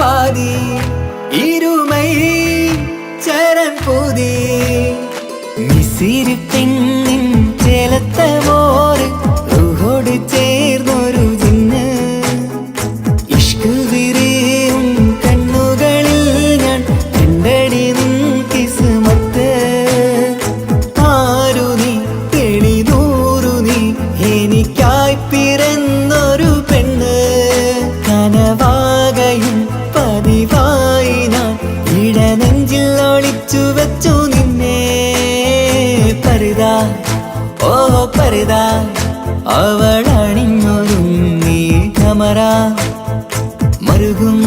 பாதி இருமை சரண் போதே மிசிறு பெண்ணின் ചേലത്ത മോര് റൂഹോട് ചേർന്നൊരു ജിന്ന് ഇഷ്ക് വിരിയും കണ്ണുകളിൽ ഞാൻ കണ്ടടി നിൻ കിസ്മത്ത്. ആരു നീ തെളിനൂറു നീ എനിക്കായി പിറന്നൊരു പെണ്ണ് കനവാകയും പതിവായി ഞാൻ ഇടനെഞ്ചിൽ ഒളിച്ചു വെച്ചു നിന്നെ. പരിതാ ഓ പരിതാ അവളണിഞ്ഞൊരുങ്ങി കമറ മറുകും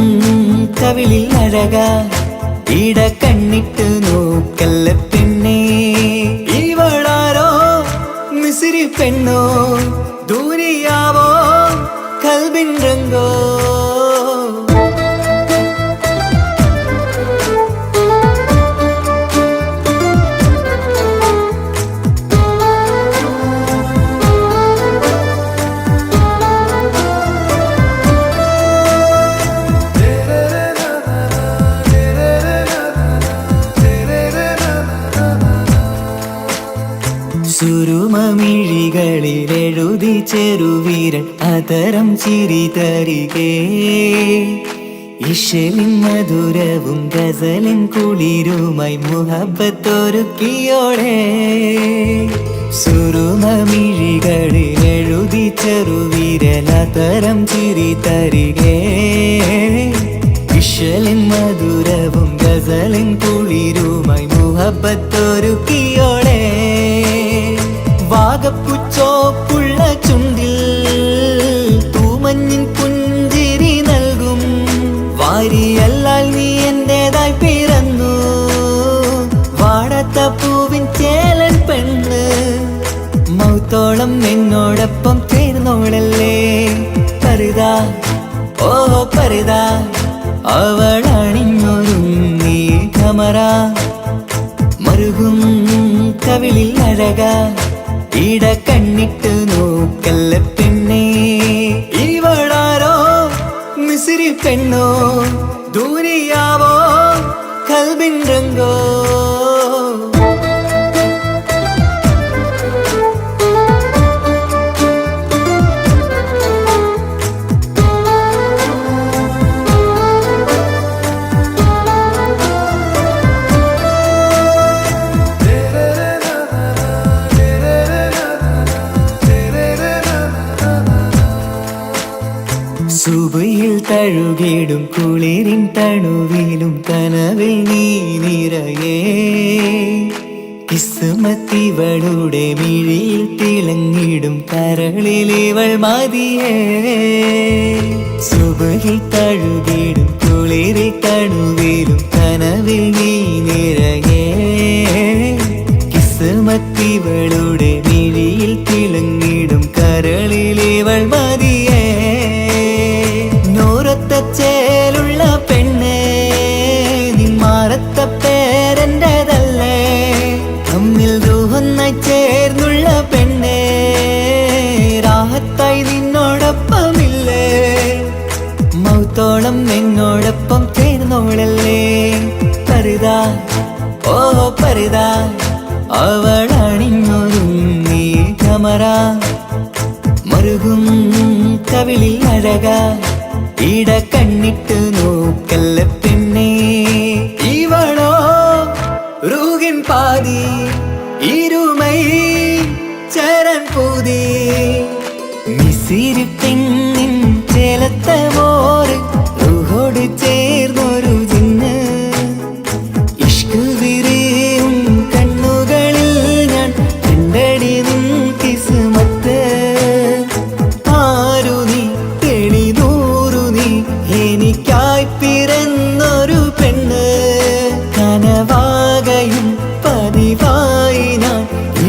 കവിളിൽ അഴക ഇട കണ്ണിട്ട് നോക്കല്ല പെണ്ണേ. ഇവളാരോ മിസിരി പെണ്ണോ ദൂരിയാവോ കൽബിൻ രംഗോ. സുരുമമിഴികളിൽ എഴുതി ചെറുവീരൻ അതരം ചിരി തരികേ. ഇശലിൻ മധുരവും ഗസലിൻ കുളിരുമായി മുഹബത്തൊരുക്കിയോടെ. സുരുമമിഴികളിൽ എഴുതി ചെറുവീരൻ അതരം ചിരി തരികേ. ഇശലിൻ മധുരവും ഗസലിൻ കുളിരുമായി മുഹബത്തൊരുക്കിയോടെ. വാഗപ്പുച്ചോപ്പുള്ള ചുണ്ടിൽ തൂമഞ്ഞിൻ പുഞ്ചിരി നൽകും. വാരിയല്ലാൽ നീ എന്റേതായി പിറന്നു വാടാത്ത പൂവിൻ ചേലൻ പെണ്ണ്. മൗത്തോളം എന്നോടൊപ്പം ചേർന്നോളല്ലേ പരിതാ ഓ പരിതാ അവളണിഞ്ഞൊരുങ്ങി കമറ മറുകും കവിളിൽ അഴക ഇട കണ്ണിട്ട് നോക്കല്ല പെണ്ണേ. ഇവളാരോ മിസിരി പെണ്ണോ ദൂരിയാവോ കൽബിൻ രംഗോ. സുബയിൽ തഴുകിടും കുളിരിൻ തണുവിലും കനവിൽ നീ നിറയേ. കിസ്മത്തിവളുടെ മിഴിയിൽ തിളങ്ങിടും കരളിലിവൾ മതിയേ. സുബയിൽ തഴുകിടും കുളിരിൽ തണുവിലും കനവിൽ നീ നിറയേ. കിസ്മത്തിവളുടെ മിഴിയിൽ തിളങ്ങിടും കരളിലിവൾ മതിയേ. ചേലുള്ള പെണ്ണേ നിന്മാറത്ത പേരെന്റേതല്ലേ. തമ്മിൽ റൂഹൊന്നായി ചേർന്നുള്ള പെണ്ണേ രാഹത്ത് ഇട കണ്ണിട്ട് നോക്കല്ല പെണ്ണേ ഇവളോ റൂഹിൻ പാതി ഇരുമൈ ചരൻ പൂതി മിസിരി പെണ്ണിൻ ചേലത്തെ മോറ് റൂഹോട് ചേർന്നൊരു ജിന്ന് ഇഷ്ക് വിരിയും കണ്ണുകളിൽ ഞാൻ കണ്ടടി നിൻ കിസ്മത്ത് ആരു നീ തെളിനൂറു നീ എനിക്കായി പിറന്നൊരു പെണ്ണ് കനവാകയും പതിവായി ഞാൻ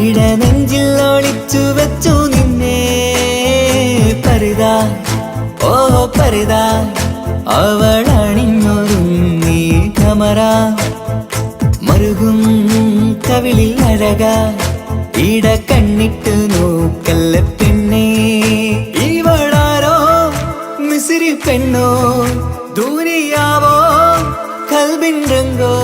ഇടനെഞ്ചിൽ ഒളിച്ചു വെച്ചു നിന്നെ പരിതാ ഓ പരിതാ അവളണിഞ്ഞൊരുങ്ങി കമറ മറുകും കവിളിൽ അഴക ഇട കണ്ണിട്ട് നോക്കല്ല പെണ്ണേ ഇവളാരോ മിസിരി പെണ്ണോ ദൂരിയാവോ കൽബിൻ രംഗോ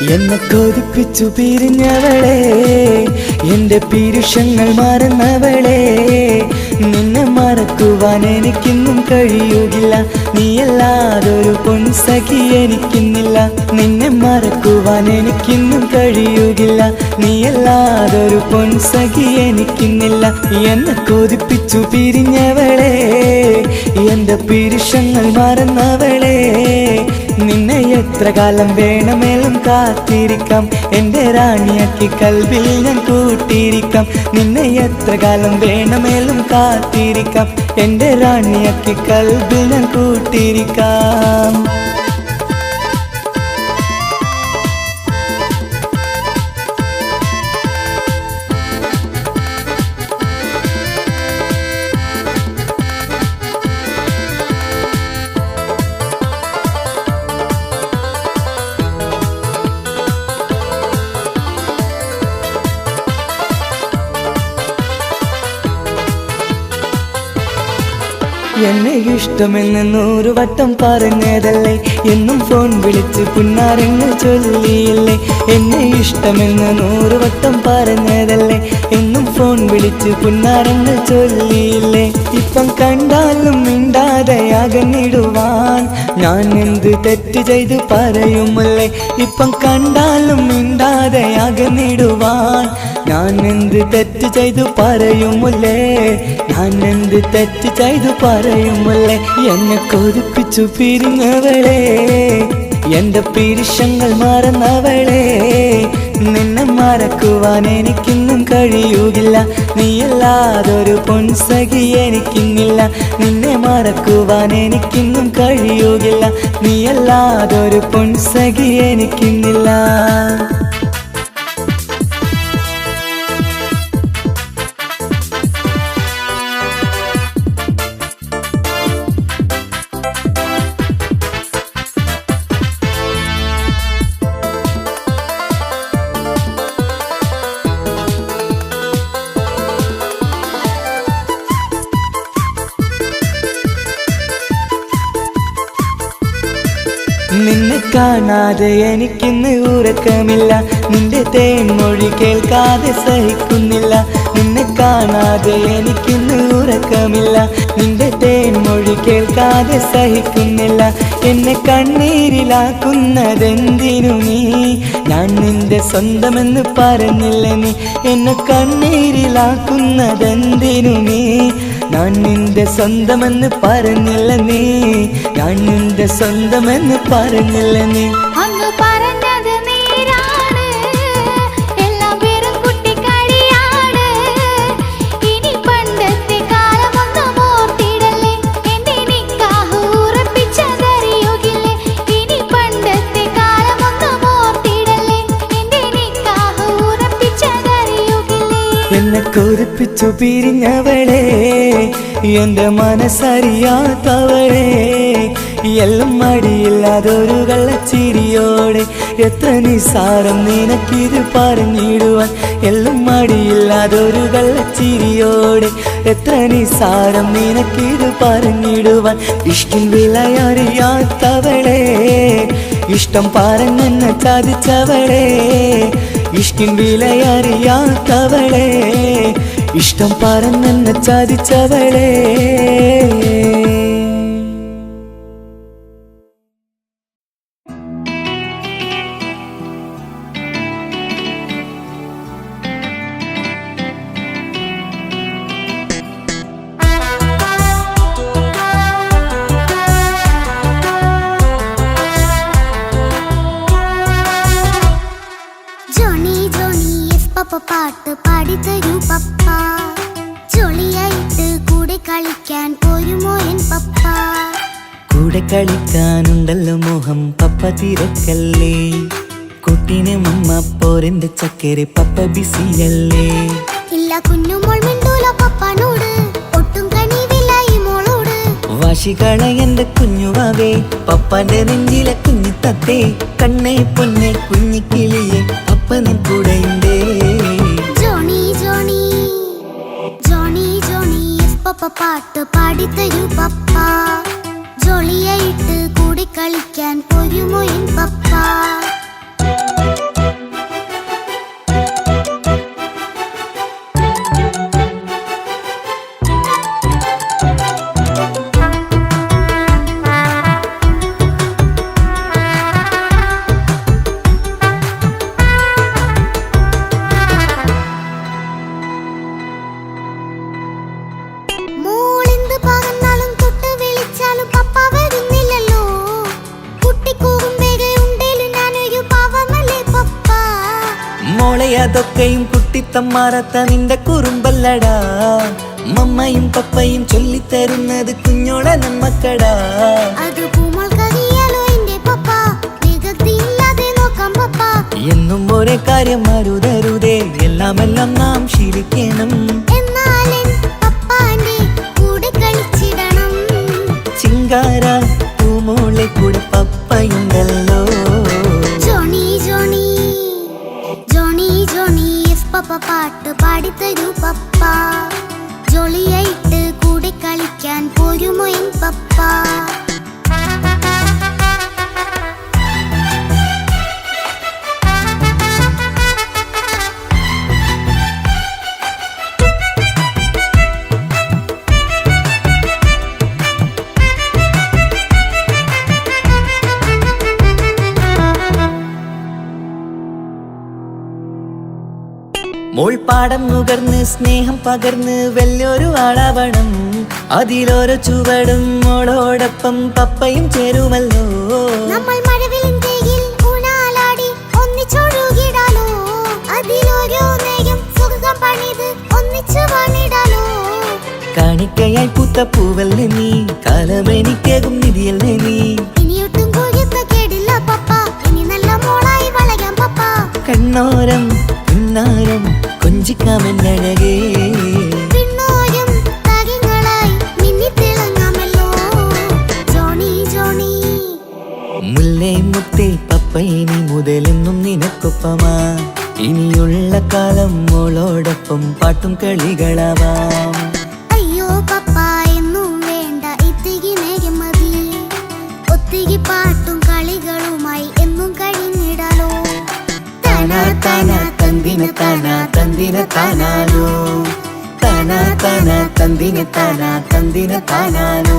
എന്നെ കൊതിപ്പിച്ചു പിരിഞ്ഞവളെ എന്റെ പീരുഷങ്ങൾ മറന്നവളെ നിന്നെ മറക്കുവാൻ എനിക്കിന്നും കഴിയുകില്ല നീയല്ലാതൊരു പൊൻസഖി എനിക്കിന്നില്ല നിന്നെ മറക്കുവാൻ എനിക്കിന്നും കഴിയുകില്ല നീയല്ലാതൊരു പൊൻസഖി എനിക്കിന്നില്ല എന്നെ കൊതിപ്പിച്ചു പിരിഞ്ഞവളെ എന്റെ പീരുഷങ്ങൾ മറന്നവളെ നിന്നെ എത്ര കാലം വേണമെങ്കിലും കാത്തിരിക്കാം എന്റെ റാണിയാക്കി കൽബിൽ ഞാൻ കൂട്ടിയിരിക്കാം നിന്നെ എത്ര കാലം വേണമെങ്കിലും കാത്തിരിക്കാം എന്റെ റാണിയാക്കി കൽബിൽ ഞാൻ കൂട്ടിയിരിക്കാം എന്നെ ഇഷ്ടമെന്ന് 100 വട്ടം പറഞ്ഞതല്ലേ എന്നും ഫോൺ വിളിച്ച് പുന്നാരങ്ങൾ ചൊല്ലിയില്ലേ എന്നെ ഇഷ്ടമെന്ന് 100 വട്ടം പറഞ്ഞതല്ലേ എന്നും ഫോൺ വിളിച്ച് പുന്നാരങ്ങൾ ചൊല്ലിയില്ലേ ഇപ്പം കണ്ടാലും മിണ്ടാതെ അകന്നിടുവാൻ ഞാൻ എന്ത് തെറ്റ് ചെയ്ത് പറയുമല്ലേ ഇപ്പം കണ്ടാലും മിണ്ടാതെ അകന്നിടുവാൻ ഞാൻ എന്ത് തെറ്റ് ചെയ്തു പറയുമല്ലേ ഞാൻ എന്ത് തെറ്റ് ചെയ്തു പറയുമല്ലേ എന്നെ കൊതിപ്പിച്ചു പിരിഞ്ഞവളെ എന്റെ പീരുഷങ്ങൾ മറന്നവളെ നിന്നെ മറക്കുവാൻ എനിക്കിന്നും കഴിയുകില്ല നീയല്ലാതൊരു പൊൻസഖി എനിക്കിന്നില്ല നിന്നെ മറക്കുവാൻ എനിക്കിന്നും കഴിയുകില്ല നീയല്ലാതൊരു പൊൻസഖി എനിക്കിന്നില്ല നിന്നെ കാണാതെ എനിക്കിന്ന് ഉറക്കമില്ല നിന്റെ തേൻമൊഴി കേൾക്കാതെ സഹിക്കുന്നില്ല നിന്നെ കാണാതെ എനിക്കിന്ന് ഉറക്കമില്ല നിന്റെ തേൻമൊഴി കേൾക്കാതെ സഹിക്കുന്നില്ല എന്നെ കണ്ണീരിലാക്കുന്നതെന്തിനു നീ ഞാൻ നിന്റെ സ്വന്തമെന്ന് പറഞ്ഞില്ല നീ എന്നെ കണ്ണീരിലാക്കുന്നതെന്തിനു നീ ഞാൻ നിന്റെ സ്വന്തമെന്ന് പറഞ്ഞില്ല നീ ഞാൻ നിന്റെ സ്വന്തമെന്ന് പറഞ്ഞില്ല നീ അങ്ങ് പറഞ്ഞത് നേരാണ് എല്ലാം വെറും കുട്ടിക്കളിയാണ് ഇനി പണ്ടത്തെ കാലം എന്നെ കൊതിപ്പിച്ചു പിരിഞ്ഞവളെ എന്റെ മനസ്സറിയാത്തവളെ എല്ലാം മടിയില്ലാതൊരു കള്ളച്ചിരിയോടെ എത്ര നിസാരം നിനക്കിത് പറഞ്ഞിടുവാൻ എല്ലാം മടിയില്ലാതൊരു കള്ളച്ചിരിയോടെ എത്ര നിസാരം നിനക്കിത് പറഞ്ഞിടുവാൻ ഇഷ്ടിൻ വിലയറിയാത്തവളെ ഇഷ്ടം പറഞ്ഞെന്നെ ചതിച്ചവളെ ഇഷ്ടിൻ വിലയറിയാത്തവളെ ഇഷ്ടം പറഞ്ഞെന്നെ ചതിച്ചവളെ പാട്ട് പാടിത്തരൂ പപ്പ ജോളിയായിട്ട് കൂടെ കളിക്കാൻ പോരുമോ എൻ പപ്പ കൂടെ കളിക്കാനുണ്ടല്ലോ മോഹം പപ്പ തിരക്കല്ലേ കുട്ടീനെ മമ്മ പോരെന്റെ ചക്കരെ പപ്പ ബിസിയല്ലേ ഇല്ല കുഞ്ഞുമോൾ മിണ്ടൂല പപ്പനോട് ഒട്ടും കണിവില്ല ഈ മോളോട് വാശികള എന്റെ കുഞ്ഞുവാവേ പപ്പന്റെ നെഞ്ചിലെ കുഞ്ഞു തത്തേ കണ്ണേ പൊന്നെ കുഞ്ഞിക്കിളിയെ പപ്പനും കൂടെയുണ്ടേ ജോണി ജോണി ജോണി ജോണി പപ്പ പാട്ട് പാടിത്തരൂ പപ്പ ജോളിയായിട്ട് കൂടെ കളിക്കാൻ പോരുമോ എൻ പപ്പ അതൊക്കെയും കുട്ടിത്തമ്മാറത്ത നിന്റെ കുറുമ്പല്ലടാ മമ്മയും പപ്പയും ചൊല്ലിത്തരുന്നത് കുഞ്ഞോളെ നമ്മക്കടാ എന്നും ഒരേ കാര്യം അരുതരുതേ എല്ലാം നാം ശീലിക്കണം ചിങ്കാര പൂമോളെ കൂടെ പപ്പയുണ്ടല്ലോ പപ്പ പാട്ട് പാടിത്തരൂ പപ്പ ജോളിയായിട്ട് കൂടെ കളിക്കാൻ പോരുമോ എൻ പപ്പ മോൾപ്പാടം നുകർന്ന് സ്നേഹം പകർന്ന് വലിയൊരു ആളാവണം അതിലോരോ ചുവടും മോളോടൊപ്പം പപ്പയും ചേരുമല്ലോ നമ്മൾ മഴവിലിൻ ഊനാലാടി ഒന്നിച്ചൊഴുകിടാലോ അതിലോരോ നേരം സുഖം പണിത് ഒന്നിച്ചു വാണിടാലോ കാണിക്കയായി പൂത്ത പൂവല്ലേ നീ കാലമെനിക്കേകും നിധിയല്ലേ നീ ഇനിയൊട്ടും കൂടിയത്ത കേടില്ല പപ്പ ഇനി നല്ല മോളായി വളരാം പപ്പ കണ്ണോരം പിന്നാരം കൊഞ്ചിക്കാമെന്നഴകേ പിന്നോരം താരങ്ങളായി മിന്നിത്തിളങ്ങാമല്ലോ ജോണി ജോണി മുല്ലേ മുത്തേ പപ്പയിനി മുതലെന്നും നിനക്കൊപ്പമാ ഇനിയുള്ള കാലം മോളോടൊപ്പം പാട്ടും കളികളാവാം അയ്യോ പപ്പ എന്നും വേണ്ട ഇത്തിരി നേരം മതി ഒത്തിരി പാട്ടും കളികളുമായി എന്നും കഴിഞ്ഞിടാലോ താനാ താനാ തന്തിന താനാ തന്തിന താനാലോ താനാ താനാ തന്തിന താനാ തന്തിന താനാലോ